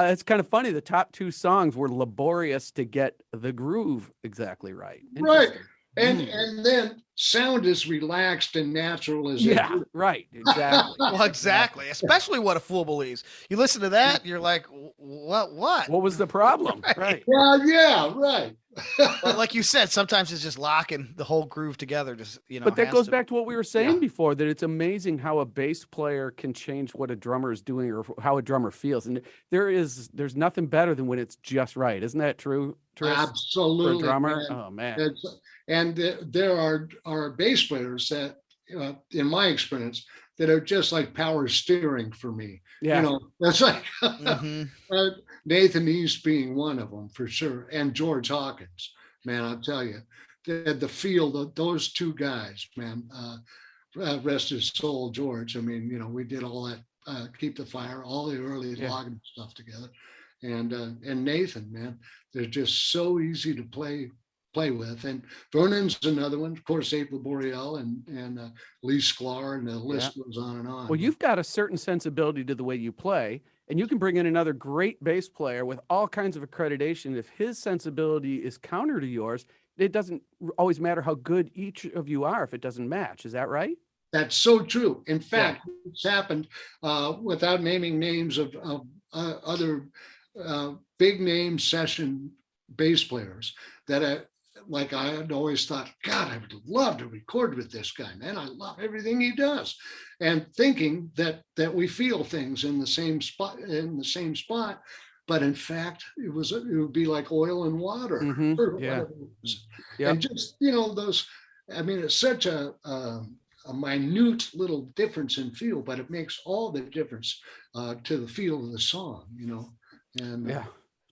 it's kind of funny. The top two songs were laborious to get the groove exactly right. Right. And then sound as relaxed and natural as right, exactly. Well, exactly. Especially What a Fool Believes. You listen to that, you're like, what was the problem? Right. Yeah, right. But like you said, sometimes it's just locking the whole groove together. But that goes back to what we were saying before, that it's amazing how a bass player can change what a drummer is doing or how a drummer feels. And there's nothing better than when it's just right. Isn't that true, Tris? Absolutely. For a drummer? Man. Oh, man. And there are bass players that, in my experience, that are just like power steering for me. Yeah. That's like Nathan East being one of them for sure. And George Hawkins, man, I'll tell you, the feel of those two guys, man, rest his soul, George. I mean, we did all that, Keep the Fire, all the early Loggins stuff together. And Nathan, man, They're just so easy to play with. And Vernon's another one, of course, Abe Laboriel and Lee Sklar, and the list goes on and on. Well, you've got a certain sensibility to the way you play, and you can bring in another great bass player with all kinds of accreditation. If his sensibility is counter to yours, it doesn't always matter how good each of you are if it doesn't match. Is that right? That's so true. In fact, it's happened without naming names of other big name session bass players that I had always thought, God, I would love to record with this guy, man. I love everything he does. And thinking that we feel things in the same spot. But in fact, it would be like oil and water. And just, those, I mean, it's such a minute little difference in feel, but it makes all the difference to the feel of the song, And that's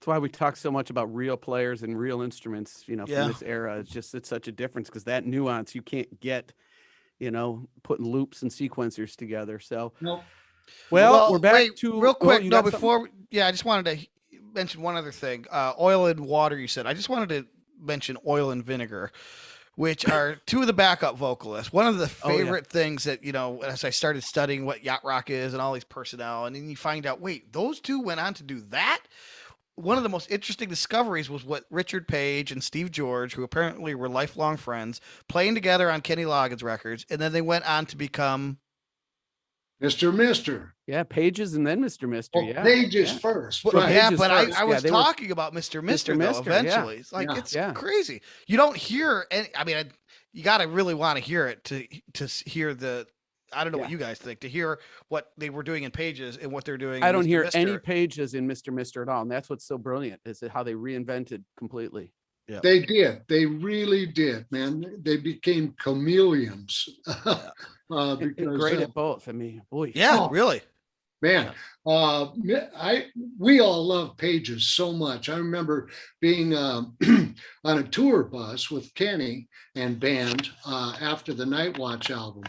why we talk so much about real players and real instruments, from this era. It's such a difference because that nuance you can't get, putting loops and sequencers together. So, well, we're back to real quick. I just wanted to mention one other thing. Oil and water, you said. I just wanted to mention Oil and Vinegar, which are two of the backup vocalists. One of the favorite things that, as I started studying what yacht rock is and all these personnel, and then you find out, wait, those two went on to do that? One of the most interesting discoveries was what Richard Page and Steve George, who apparently were lifelong friends, playing together on Kenny Loggins records, and then they went on to become Mr. Yeah, Pages and then Mr. Well, Pages first. Right. Yeah, but I was talking about Mr. though, eventually. It's like, it's crazy. You don't hear any, you got to really want to hear it to hear I don't know what you guys think, to hear what they were doing in Pages and what they're doing. I don't hear any Pages in Mr. at all. And that's what's so brilliant, is how they reinvented completely. Yeah. They did. They really did, man. They became chameleons. Great at both. Boy. Yeah, really. Man, we all love Pages so much. I remember being on a tour bus with Kenny and band after the Night Watch album,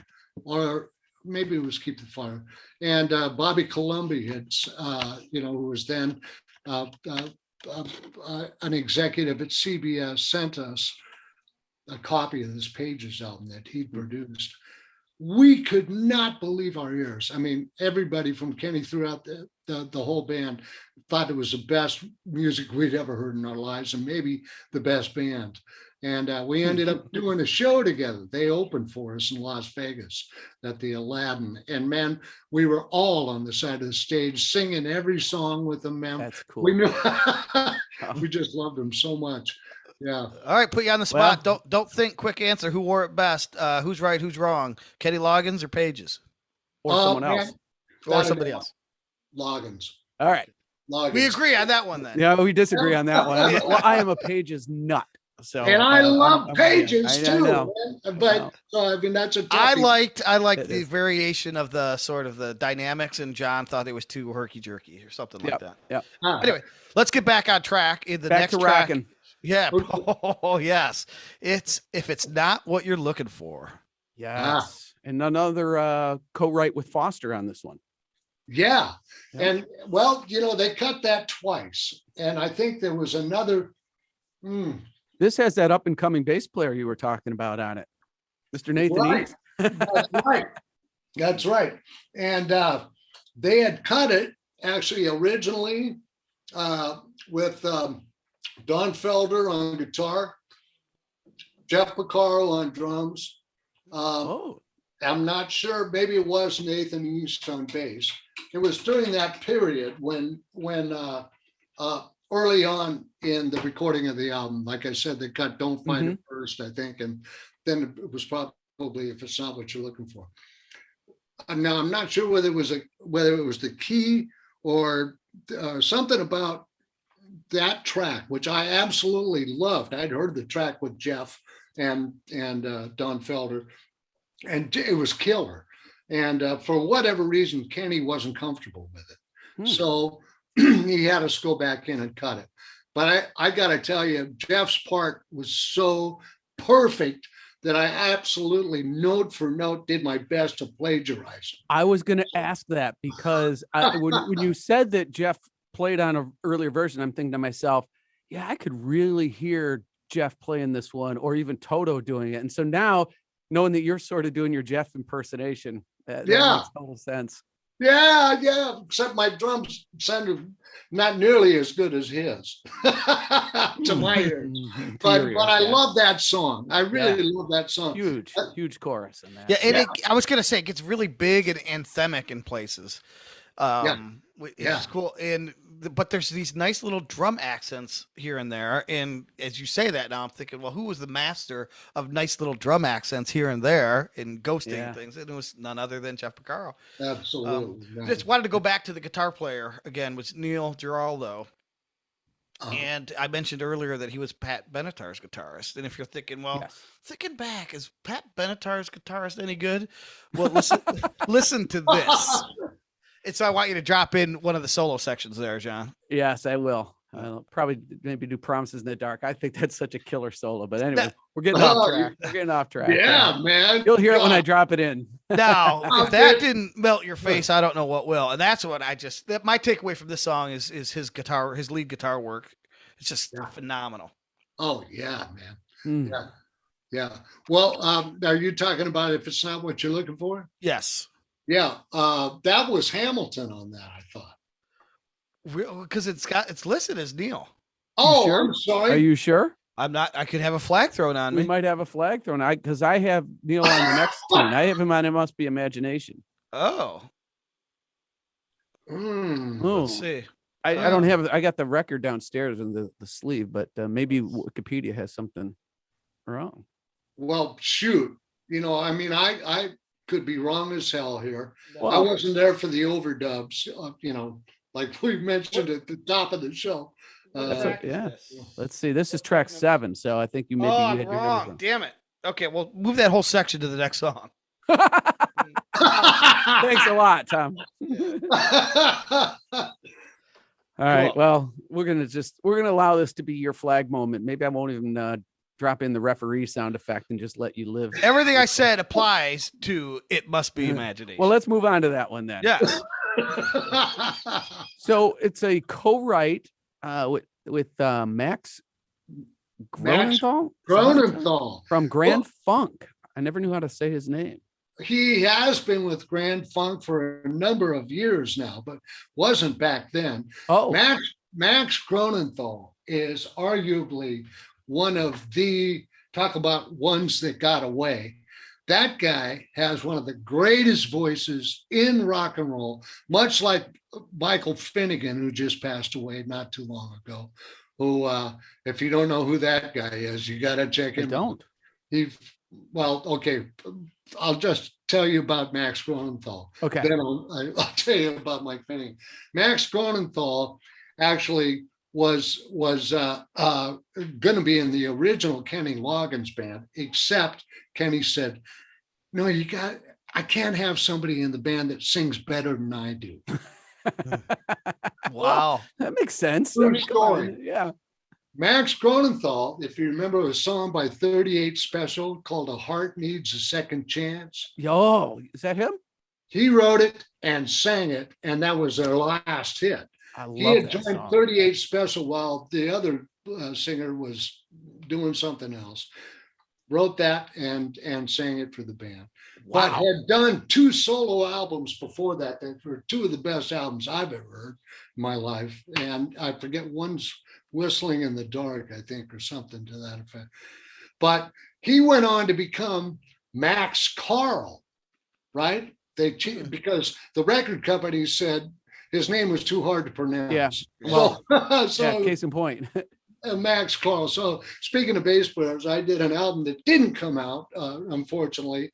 or maybe it was Keep the Fire. And Bobby Colomby had, who was then an executive at CBS, sent us a copy of this Pages album that he'd produced. We could not believe our ears. Everybody from Kenny throughout the whole band thought it was the best music we'd ever heard in our lives, and maybe the best band. And we ended up doing a show together. They opened for us in Las Vegas at the Aladdin. And man, we were all on the side of the stage singing every song with them, man. That's cool. We knew we just loved them so much. Yeah. All right, put you on the spot. Don't think, quick answer. Who wore it best? Who's right? Who's wrong? Kenny Loggins or Pages? Or someone else? Or somebody else? Loggins. All right. Loggins. We agree on that one then. Yeah, we disagree on that one. I am a Pages nut. So, and I love Pages too. Know. But that's a toughie. I liked the variation of the sort of the dynamics, and John thought it was too herky jerky or something like that. Yeah. Anyway, let's get back on track. In the next track. Rockin'. Yeah. Oh, yes. If it's not what you're looking for. Yes. And another co-write with Foster on this one. Yeah. And they cut that twice. And I think there was another. This has that up and coming bass player you were talking about on it, Mr. Nathan East. That's right. That's right. And they had cut it actually originally with Don Felder on guitar, Jeff McCarl on drums. I'm not sure. Maybe it was Nathan East on bass. It was during that period when early on in the recording of the album, like I said, they cut "Don't Find It First," I think, and then it was probably "If It's Not What You're Looking For." Now I'm not sure whether it was the key or something about that track, which I absolutely loved. I'd heard the track with Jeff and Don Felder, and it was killer. And for whatever reason, Kenny wasn't comfortable with it, so he had us go back in and cut it. But I got to tell you, Jeff's part was so perfect that I absolutely note for note did my best to plagiarize him. I was going to ask that because when you said that Jeff played on an earlier version, I'm thinking to myself, yeah, I could really hear Jeff playing this one, or even Toto doing it. And so now, knowing that you're sort of doing your Jeff impersonation, that makes total sense. Yeah. Except my drums sounded not nearly as good as his to my ears. But I love that song. I really love that song. Huge chorus in that. Yeah, and I was gonna say it gets really big and anthemic in places. It's cool. But there's these nice little drum accents here and there. And as you say that now, I'm thinking, well, who was the master of nice little drum accents here and there and ghosting things? And it was none other than Jeff Porcaro. Absolutely. Just wanted to go back to the guitar player again, was Neil Giraldo. And I mentioned earlier that he was Pat Benatar's guitarist. And if you're thinking, well, thinking back, is Pat Benatar's guitarist any good? Well, listen to this. And so I want you to drop in one of the solo sections there, John. Yes, I will. I'll probably maybe do Promises in the Dark. I think that's such a killer solo. But anyway, we're getting off track. We're getting off track. Yeah, man. You'll hear it when I drop it in. Now, if that didn't melt your face, I don't know what will. And that's what my takeaway from this song is his lead guitar work. It's just phenomenal. Oh, yeah, man. Yeah. Well, are you talking about If It's Not What You're Looking For? Yes. Yeah, that was Hamilton on that, I thought. Because it's listed as Neil. Oh, sure? I'm sorry. Are you sure? I'm not. I could have a flag thrown on me. We might have a flag thrown. Because I have Neil on the next tune. I have him on It Must Be Imagination. Oh. Let's see. I don't have. I got the record downstairs in the sleeve, but maybe Wikipedia has something wrong. Well, shoot. I mean, I could be wrong as hell here. Wow. I wasn't there for the overdubs, like we mentioned at the top of the show. Let's see. This is track 7, so I think you maybe I'm you had wrong. Your Damn it. Okay, well, move that whole section to the next song. Thanks a lot, Tom. All right. Well, we're gonna allow this to be your flag moment. Maybe I won't even drop in the referee sound effect and just let you live. Everything I said applies to It Must Be Imagination. Well, let's move on to that one then. Yes. So it's a co-write with Max Gronenthal? Gronenthal From Grand Funk. I never knew how to say his name. He has been with Grand Funk for a number of years now, but wasn't back then. Oh, Max Gronenthal is arguably one of the, talk about ones that got away. That guy has one of the greatest voices in rock and roll, much like Michael Finnegan, who just passed away not too long ago. Who, if you don't know who that guy is, you got to check him out. Okay, I'll just tell you about Max Gronenthal. Okay. Then I'll tell you about Mike Finnegan. Max Gronenthal actually was going to be in the original Kenny Loggins band, except Kenny said, "No, I can't have somebody in the band that sings better than I do." Wow, that makes sense. True story. Yeah. Max Gronenthal, if you remember a song by 38 Special called A Heart Needs a Second Chance. Yo, is that him? He wrote it and sang it, and that was their last hit. He had joined song. 38 Special while the other singer was doing something else. Wrote that and sang it for the band. Wow. But had done 2 solo albums before that were 2 of the best albums I've ever heard in my life. And I forget, one's Whistling in the Dark, I think, or something to that effect. But he went on to become Max Carl, right? Because the record company said his name was too hard to pronounce. Yeah. Well, case in point. Max Carl. So speaking of bass players, I did an album that didn't come out, unfortunately,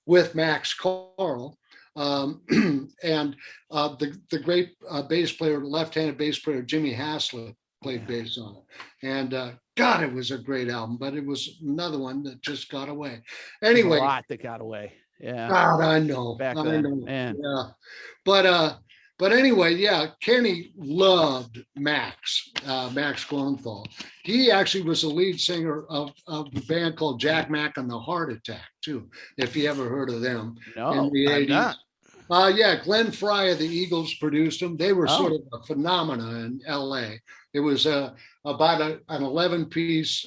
with Max Carl. And the great bass player, left-handed bass player, Jimmy Haslett, played bass on it. And God, it was a great album, but it was another one that just got away. Anyway. A lot that got away. Yeah. God, I know. Back then, man. Yeah. But anyway, yeah, Kenny loved Max Gronenthal. He actually was the lead singer of a band called Jack Mack and the Heart Attack, too, if you ever heard of them. No, in the 80s. Not. Yeah, Glenn Fry of the Eagles produced them. They were sort Oh. of a phenomena in LA. It was about an 11-piece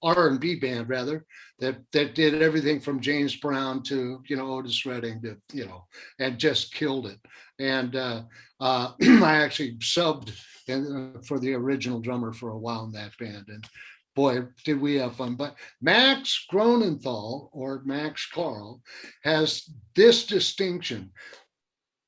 R&B band rather, that did everything from James Brown to Otis Redding to and just killed it. And I actually subbed for the original drummer for a while in that band, and boy, did we have fun. But Max Gronenthal, or Max Carl, has this distinction.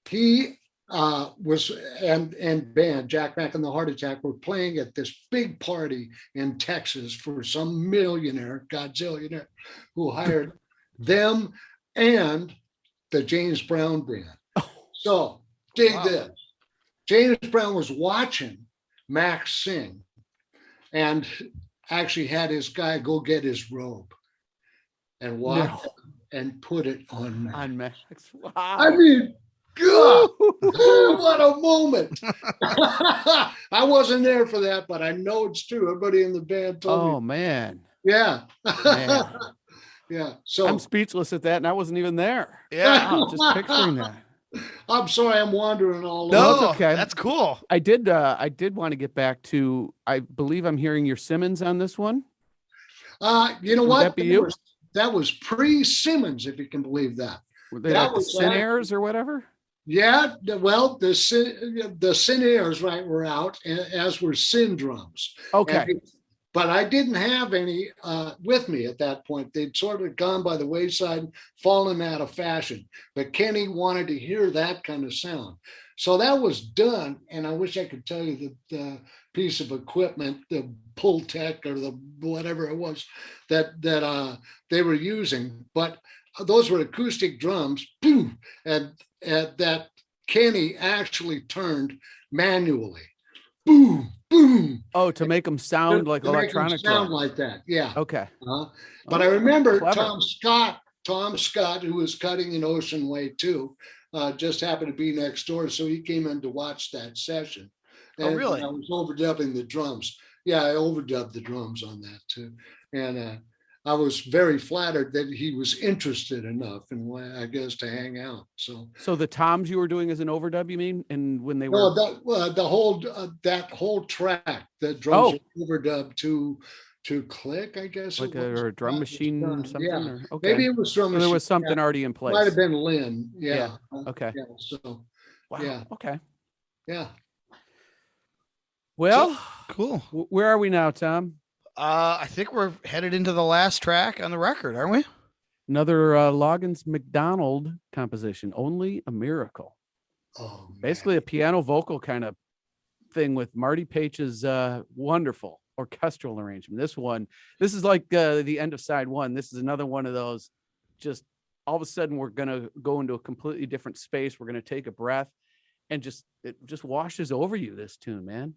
He was and band Jack Mack and the Heart Attack were playing at this big party in Texas for some millionaire, godzillionaire, who hired them and the James Brown band. So dig this. James Brown was watching Max sing and actually had his guy go get his robe and walk and put it on Max. On Max. Wow. I mean, God, what a moment. I wasn't there for that, but I know it's true. Everybody in the band told me. Oh, man. Yeah. Man. Yeah. So I'm speechless at that, and I wasn't even there. Yeah. Wow, just picturing that. I'm sorry, I'm wandering all No, over. it's okay. That's cool. I did want to get back to, I believe I'm hearing your Simmons on this one. You know Would what? that be you? That was pre-Simmons, if you can believe that. Were they That like the was Sin Airs or whatever? Yeah, well, the Sin Airs, right, were out, as were Sin drums. Okay. But I didn't have any with me at that point. They'd sort of gone by the wayside, fallen out of fashion. But Kenny wanted to hear that kind of sound. So that was done. And I wish I could tell you the piece of equipment, the pull tech or the whatever it was that they were using. But those were acoustic drums, boom, and that Kenny actually turned manually. Boom, boom. Oh, to make them sound like To make them electronic sound drums. like that, yeah. Okay. But I remember clever. Tom Scott, who was cutting in Ocean Way too, just happened to be next door, so he came in to watch that session. Oh, And really? I was overdubbing the drums. Yeah, I overdubbed the drums on that too, and I was very flattered that he was interested enough, and I guess to hang out. So the toms you were doing as an overdub, you mean? And when they no, were that whole track, the drums were overdubbed to click, I guess. like it was. a drum That was machine done. or something? Yeah. Or, okay. Maybe it was drum So there machine. was something Yeah. already in place. Might have been Lynn. Yeah. Okay. Yeah. So Wow. yeah. Okay. Yeah. Well, Cool. where are we now, Tom? I think we're headed into the last track on the record, aren't we? Another Loggins McDonald composition, Only a Miracle. Oh, man. Basically a piano vocal kind of thing with Marty Page's wonderful orchestral arrangement. This is like the end of side one. This is another one of those, just all of a sudden we're going to go into a completely different space. We're going to take a breath, and it just washes over you, this tune, man.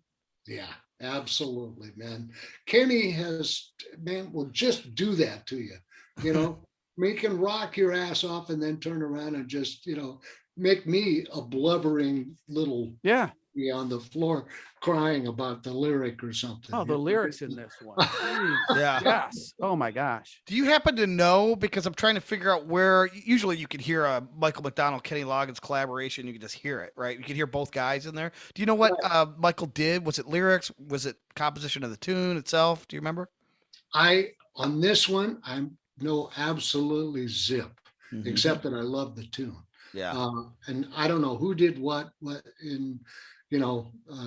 Yeah, absolutely, man. Kenny will just do that to you, Make him rock your ass off and then turn around and just, make me a blubbering little on the floor crying about the lyric or something. Oh, the lyrics in this one. Yeah. Yes. Oh my gosh. Do you happen to know, because I'm trying to figure out where, usually you could hear a Michael McDonald, Kenny Loggins collaboration. You can just hear it, right? You can hear both guys in there. Do you know what Michael did? Was it lyrics? Was it composition of the tune itself? Do you remember? On this one, I know absolutely zip, except that I love the tune. Yeah. And I don't know who did what in,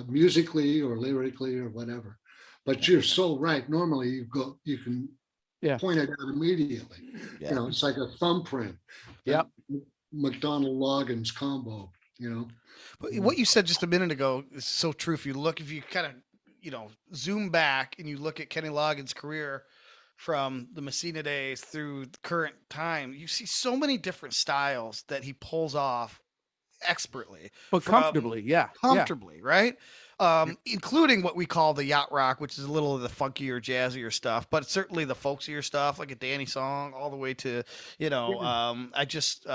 musically or lyrically or whatever. But you're so right. Normally you can point it out immediately. Yeah. It's like a thumbprint. Yep. McDonald Loggins combo, But what you said just a minute ago is so true. If you kind of, zoom back and you look at Kenny Loggins' career from the Messina days through the current time, you see so many different styles that he pulls off expertly, but comfortably. Right? Including what we call the yacht rock, which is a little of the funkier, jazzier stuff, but certainly the folksier stuff, like a Danny song, all the way to, I just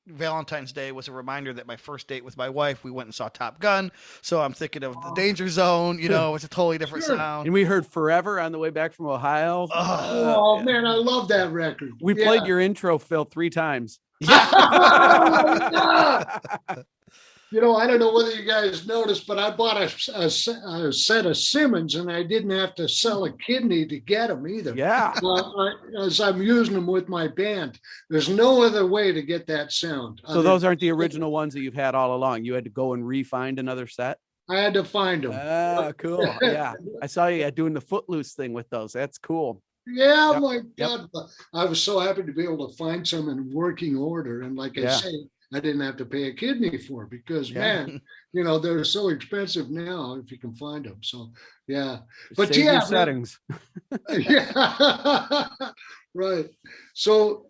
Valentine's Day was a reminder that my first date with my wife, we went and saw Top Gun. So I'm thinking of the Danger Zone. You know, it's a totally different Sure. sound. And we heard Forever on the way back from Ohio. Oh, Yeah. man, I love that record. We played your intro, Phil, 3 times. You know, I don't know whether you guys noticed, but I bought a set of Simmons, and I didn't have to sell a kidney to get them either. Yeah. As I'm using them with my band. There's no other way to get that sound. So those aren't the original ones that you've had all along. You had to go and re-find another set. I had to find them. Ah, cool. Yeah. I saw you doing the Footloose thing with those. That's cool. Yeah, Yep, my yep. God. I was so happy to be able to find some in working order. And like I Yeah. say, I didn't have to pay a kidney for it because, Yeah. man, you know, they're so expensive now if you can find them. So, yeah. But Save your yeah, settings. Yeah, right. So,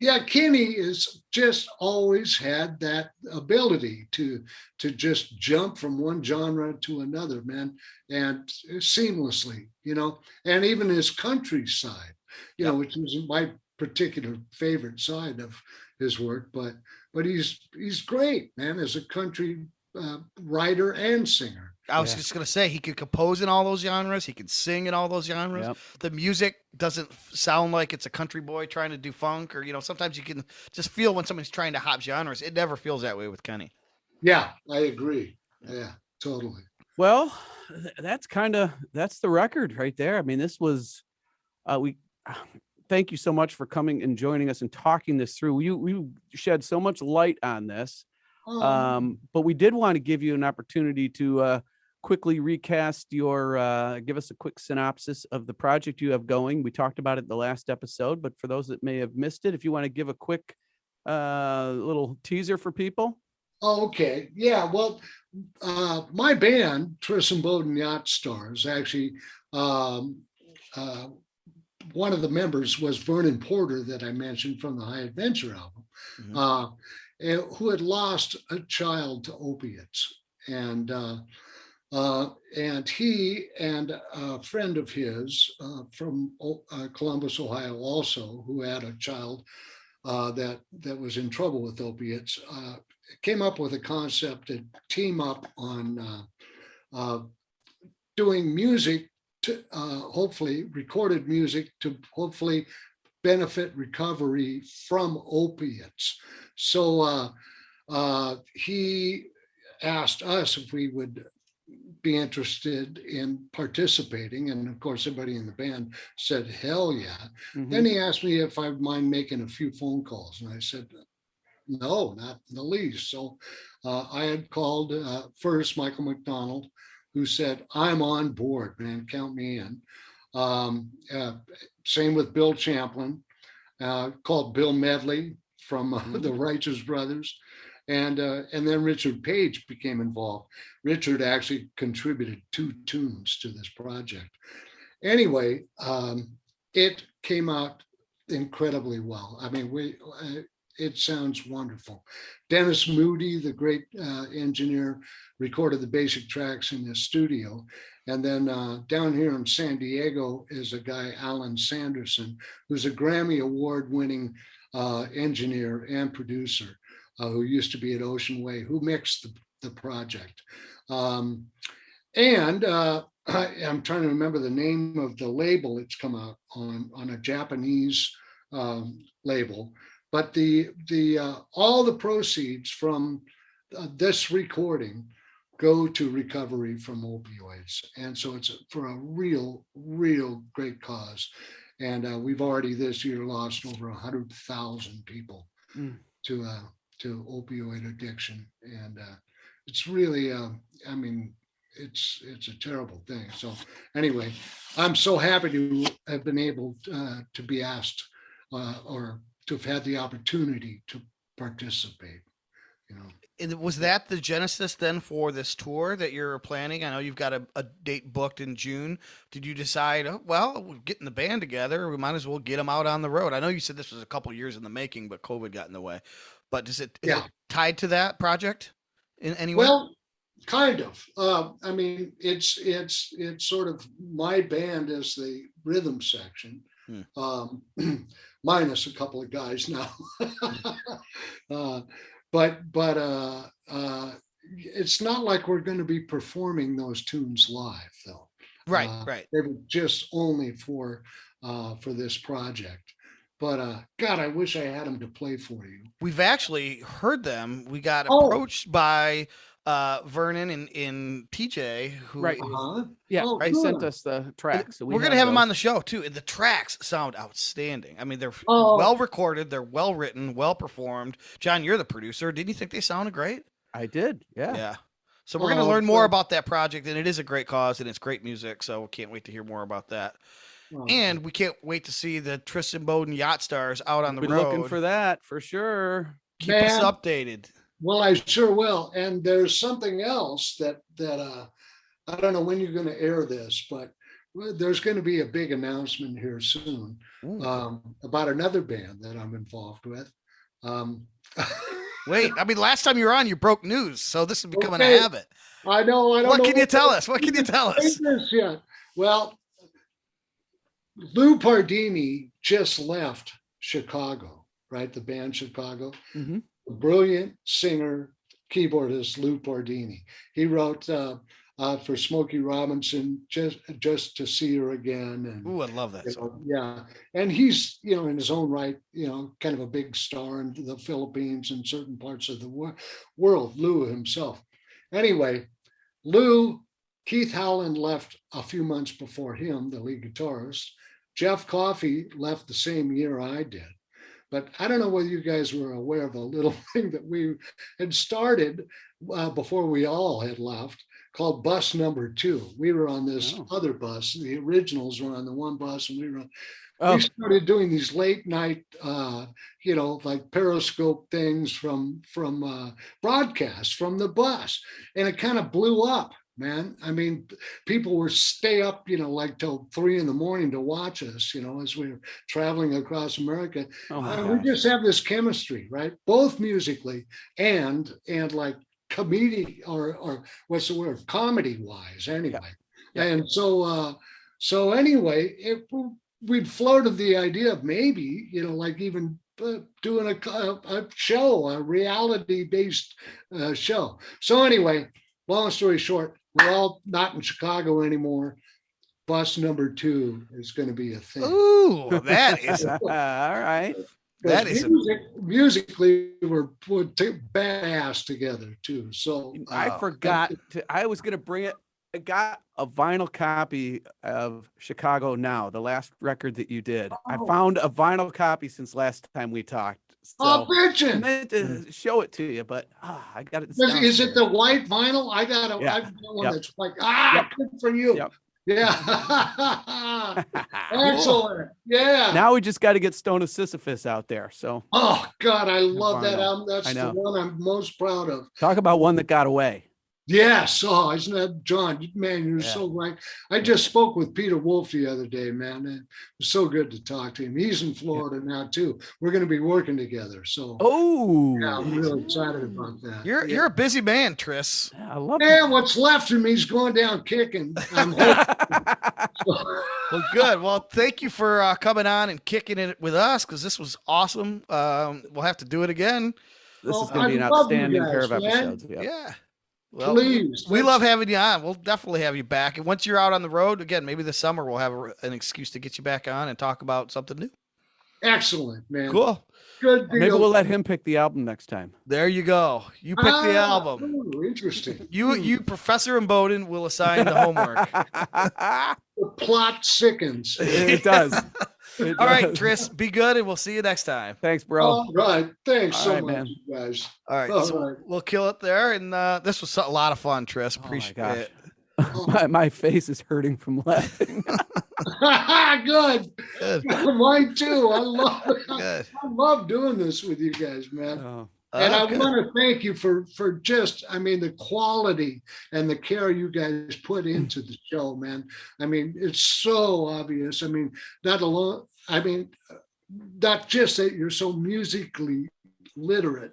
yeah, Kenny has just always had that ability to just jump from one genre to another, man, and seamlessly, you know, and even his country side, you know, which is my particular favorite side of his work, but he's great, man, as a country writer and singer. I was just going to say, he could compose in all those genres. He could sing in all those genres. Yep. The music doesn't sound like it's a country boy trying to do funk, or, you know, sometimes you can just feel when somebody's trying to hop genres. It never feels that way with Kenny. Yeah, I agree. Yeah, totally. Well, that's the record right there. I mean, this was, thank you so much for coming and joining us and talking this through. You shed so much light on this. But we did want to give you an opportunity to quickly recast give us a quick synopsis of the project you have going. We talked about it the last episode, but for those that may have missed it, if you want to give a quick little teaser for people. Oh, okay. Yeah. Well, my band, Tris Imboden Yacht Stars, actually, one of the members was Vernon Porter that I mentioned from the High Adventure album, who had lost a child to opiates. And he and a friend of his from Columbus, Ohio, also, who had a child that was in trouble with opiates, came up with a concept to team up on doing music, to hopefully recorded music to hopefully benefit recovery from opiates. So he asked us if we would be interested in participating. And of course, everybody in the band said, hell yeah. Then he asked me if I'd mind making a few phone calls. And I said, no, not in the least. So I had called first Michael McDonald, who said, I'm on board, man, count me in. Same with Bill Champlin, called Bill Medley from the Righteous Brothers. And then Richard Page became involved. Richard actually contributed 2 tunes to this project. Anyway, it came out incredibly well. I mean, it sounds wonderful. Dennis Moody, the great engineer, recorded the basic tracks in his studio. And then down here in San Diego is a guy, Alan Sanderson, who's a Grammy Award-winning engineer and producer who used to be at Ocean Way, who mixed the project. I'm trying to remember the name of the label it's come out on a Japanese label. But all the proceeds from this recording go to recovery from opioids. And so it's for a real, real great cause. And we've already this year lost over 100,000 people to opioid addiction. And it's really, I mean, it's a terrible thing. So anyway, I'm so happy to have been able to be asked or to have had the opportunity to participate, you know. And was that the genesis then for this tour that you're planning? I know you've got a date booked in June. Did you decide, oh, well, we're getting the band together, we might as well get them out on the road? I know you said this was a couple years in the making, but COVID got in the way. But is it tied to that project in any way? Well, kind of. I mean, it's sort of my band as the rhythm section. Minus a couple of guys now. But it's not like we're going to be performing those tunes live, though. Right. They were just only for this project. But God, I wish I had them to play for you. We've actually heard them. We got Oh. approached by Vernon and TJ, who Right. Yeah, Oh, they good. sent us the tracks. So we're going to have them those. on the show too. And the tracks sound outstanding. I mean, they're Oh. well recorded, they're well written, well performed. John, you're the producer. Didn't you think they sounded great? I did. Yeah. Yeah. So we're going to learn more about that project, and it is a great cause, and it's great music. So we can't wait to hear more about that. And we can't wait to see the Tris Imboden Yacht Stars out on the We're road. looking for that for sure. Keep us updated. Well, I sure will. And there's something else that I don't know when you're going to air this, but there's going to be a big announcement here soon about another band that I'm involved with. Wait, I mean, last time you were on, you broke news, so this is becoming a habit. I know. What can you tell us? What can you tell us? Yeah. Well, Lou Pardini just left Chicago, right? The band Chicago. Mm-hmm. A brilliant singer, keyboardist, Lou Pardini. He wrote for Smokey Robinson, just to see her again. And, ooh, I love that song. Yeah. And he's, in his own right, kind of a big star in the Philippines and certain parts of the world, Lou himself. Anyway, Keith Howland left a few months before him, the lead guitarist. Jeff Coffey left the same year I did. But I don't know whether you guys were aware of a little thing that we had started before we all had left, called Bus Number 2. We were on this other bus. The originals were on the one bus, and we started doing these late night, like Periscope things from broadcasts from the bus, and it kind of blew up. Man, I mean, people were stay up, like till 3 a.m. to watch us, as we were traveling across America. We just have this chemistry, right? Both musically and like comedy or what's the word? Comedy wise, anyway. Yeah. And so anyway, we'd floated the idea of maybe, like even doing a show, a reality based show. So anyway, long story short, we're all not in Chicago anymore. Bus Number 2 is going to be a thing. Ooh, that is all right. That is musically we're badass together too. So I forgot I was going to bring it. I got a vinyl copy of Chicago Now, the last record that you did. I found a vinyl copy since last time we talked. So I meant to show it to you, but I got it. Is it the white vinyl? I've got one that's like, good for you. Yep. Yeah. Excellent. Yeah. Now we just got to get Stone of Sisyphus out there. So. Oh God, I love that album. That's the one I'm most proud of. Talk about one that got away. Yes. Oh, isn't that John? Man, you're so right. I just spoke with Peter Wolf the other day, man. It was so good to talk to him. He's in Florida now too. We're going to be working together. So yeah, I'm really excited about that. You're a busy man, Tris. I love it. What's left of me is going down kicking. Well, good. Well, thank you for coming on and kicking it with us, because this was awesome. We'll have to do it again. This is going to be an outstanding pair of episodes. Yeah. Well, please. We love having you on. We'll definitely have you back. And once you're out on the road again, maybe this summer we'll have an excuse to get you back on and talk about something new. Excellent, man. Cool. Good deal. Maybe we'll let him pick the album next time. There you go. You pick the album. Ooh, interesting. You, Professor Imboden, will assign the homework. The plot sickens. It does. All right, Tris, be good, and we'll see you next time. Thanks, bro. All right. Thanks so much, man. you guys. All right. We'll kill it there. And this was a lot of fun, Tris. Appreciate it. My face is hurting from laughing. Good. Mine too. I love it. Good. I love doing this with you guys, man. And I want to thank you for just, the quality and the care you guys put into the show, man. It's so obvious. Not just that you're so musically literate,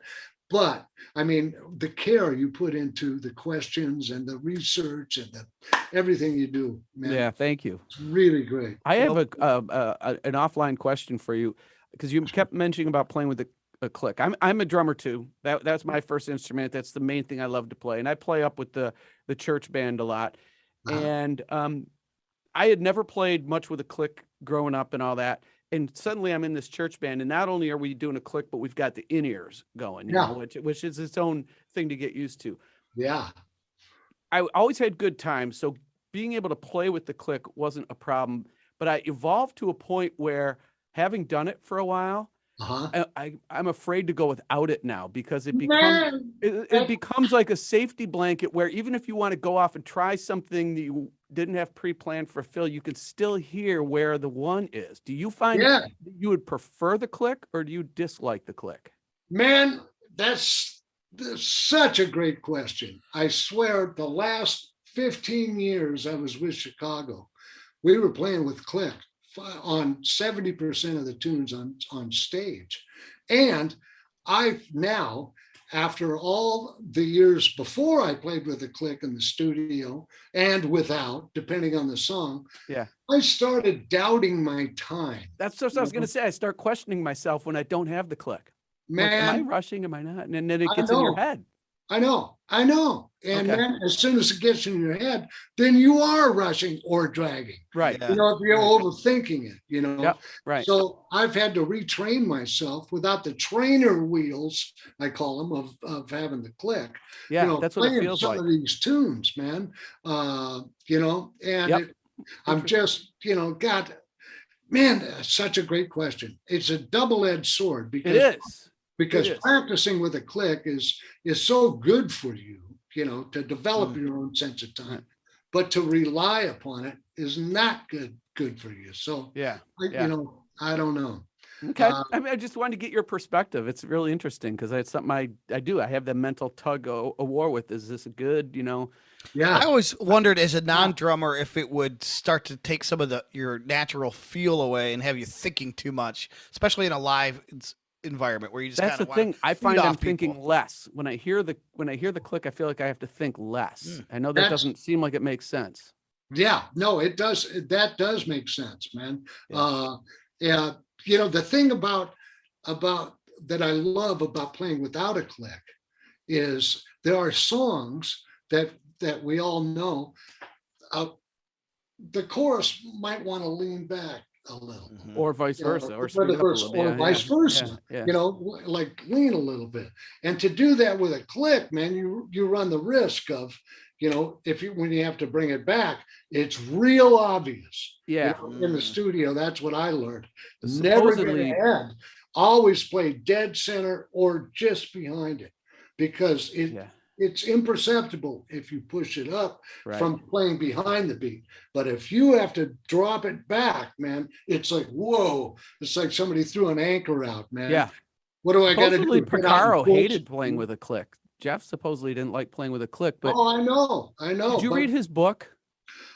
But I mean, the care you put into the questions and the research and everything you do, man. Yeah, thank you. It's really great. I have an offline question for you, because you kept mentioning about playing with a click. I'm a drummer too. That's my first instrument. That's the main thing I love to play, and I play up with the church band a lot. And I had never played much with a click growing up and all that. And suddenly I'm in this church band, and not only are we doing a click, but we've got the in-ears going, you know, which is its own thing to get used to. Yeah. I always had good times, so being able to play with the click wasn't a problem. But I evolved to a point where, having done it for a while, I'm afraid to go without it now, because it becomes like a safety blanket where even if you want to go off and try something that you didn't have pre-planned for Phil, you can still hear where the one is. Do you find that you would prefer the click, or do you dislike the click? Man, that's such a great question. I swear the last 15 years I was with Chicago, we were playing with click on 70% of the tunes on stage. And I've now, after all the years before I played with a click in the studio and without, depending on the song, I started doubting my time. That's what I was going to say. I start questioning myself when I don't have the click. Man, like, am I rushing? Am I not? And then it gets in your head. I know. And then as soon as it gets in your head, then you are rushing or dragging. Right. You know, if you're overthinking it, you know. Yep. Right. So I've had to retrain myself without the trainer wheels, I call them, of having the click. Yeah, you know, that's what it feels some like. of these tunes, man. You know, and I'm just, you know, man, such a great question. It's a double-edged sword, because it is. Because practicing with a click is so good for you, you know, to develop your own sense of time, but to rely upon it is not good for you. So you know, I don't know. Okay. I mean, I just wanted to get your perspective. It's really interesting, because it's something I do. I have the mental tug of war with. Is this a good, you know? Yeah. I always wondered, as a non-drummer, if it would start to take some of your natural feel away and have you thinking too much, especially in a live environment where you just that's the thing. I find I'm thinking less when I hear the click. I feel like I have to think less. I know that doesn't seem like it makes sense. Yeah, no, it does. That does make sense, man. Yeah, you know, the thing about that I love about playing without a click is there are songs that we all know. The chorus might want to lean back a little, or vice versa, or vice versa. You know, like lean a little bit. And to do that with a click, man, you run the risk of, you know, when you have to bring it back, it's real obvious. Yeah. You know, in the studio, that's what I learned. Never get ahead. Always play dead center or just behind it, because it's imperceptible if you push it up from playing behind the beat. But if you have to drop it back, man, it's like, whoa, it's like somebody threw an anchor out, man. Yeah. What do I got to do? Porcaro hated playing with a click. Jeff supposedly didn't like playing with a click, but I know. Did you read his book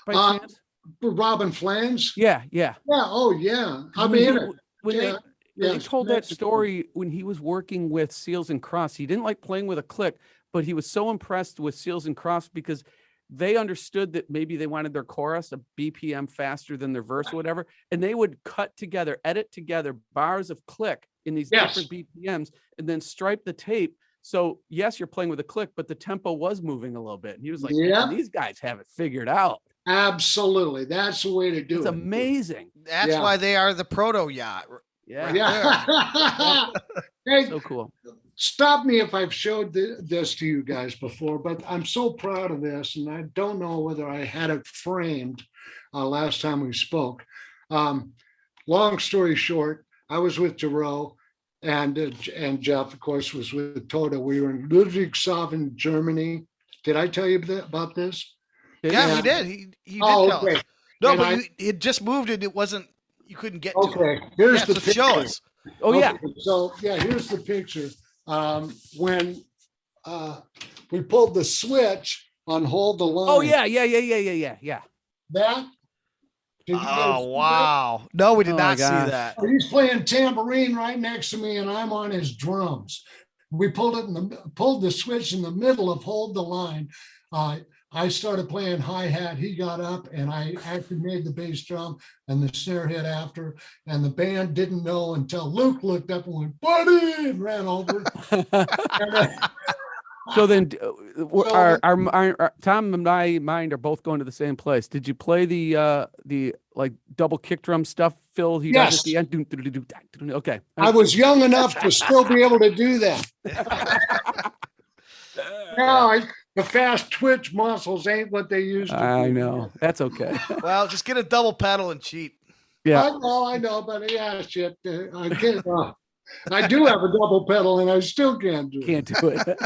by chance? Robin Flange? Yeah. Oh yeah. I mean, when he told that story when he was working with Seals and Crofts, he didn't like playing with a click, but he was so impressed with Seals and Crofts because they understood that maybe they wanted their chorus a BPM faster than their verse or whatever, and they would edit together bars of click in these different BPMs, and then stripe the tape. So yes, you're playing with a click, but the tempo was moving a little bit. And he was like, these guys have it figured out. Absolutely. That's the way to do it. It's amazing. That's why they are the proto yacht. Yeah. Hey, so cool. Stop me if I've showed this to you guys before, but I'm so proud of this, and I don't know whether I had it framed last time we spoke. Long story short, I was with Giroux, and Jeff, of course, was with Toto. We were in Ludwigshafen, Germany. Did I tell you about this? Yeah, he did. He did tell us. No, and but you had just moved and it wasn't, you couldn't get to it. Okay, here's the picture. Show us. Oh, yeah. So, here's the picture. When we pulled the switch on Hold the Line. Oh, yeah. That? Oh, wow. No, we did not see that. He's playing tambourine right next to me, and I'm on his drums. we pulled the switch in the middle of Hold the Line. I started playing hi-hat. He got up and I actually made the bass drum and the snare hit after. And the band didn't know until Luke looked up and went, "Buddy," and ran over. So then our Tom and my mind are both going to the same place. Did you play the like double kick drum stuff, Phil? He does at the end. Okay. I was young enough to still be able to do that. Now the fast twitch muscles ain't what they used to be. I know. That's okay. Well, just get a double pedal and cheat. Yeah. I know, but yeah, shit. I can't. I do have a double pedal, and I still can't do it. Can't do it.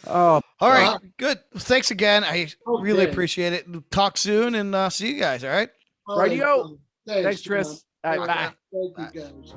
Oh, all right. Good. Thanks again. I really Okay. appreciate it. Talk soon and see you guys. All right. All right, Radio. Thanks, Thanks, Tris. man. All right, bye. Thank you, guys.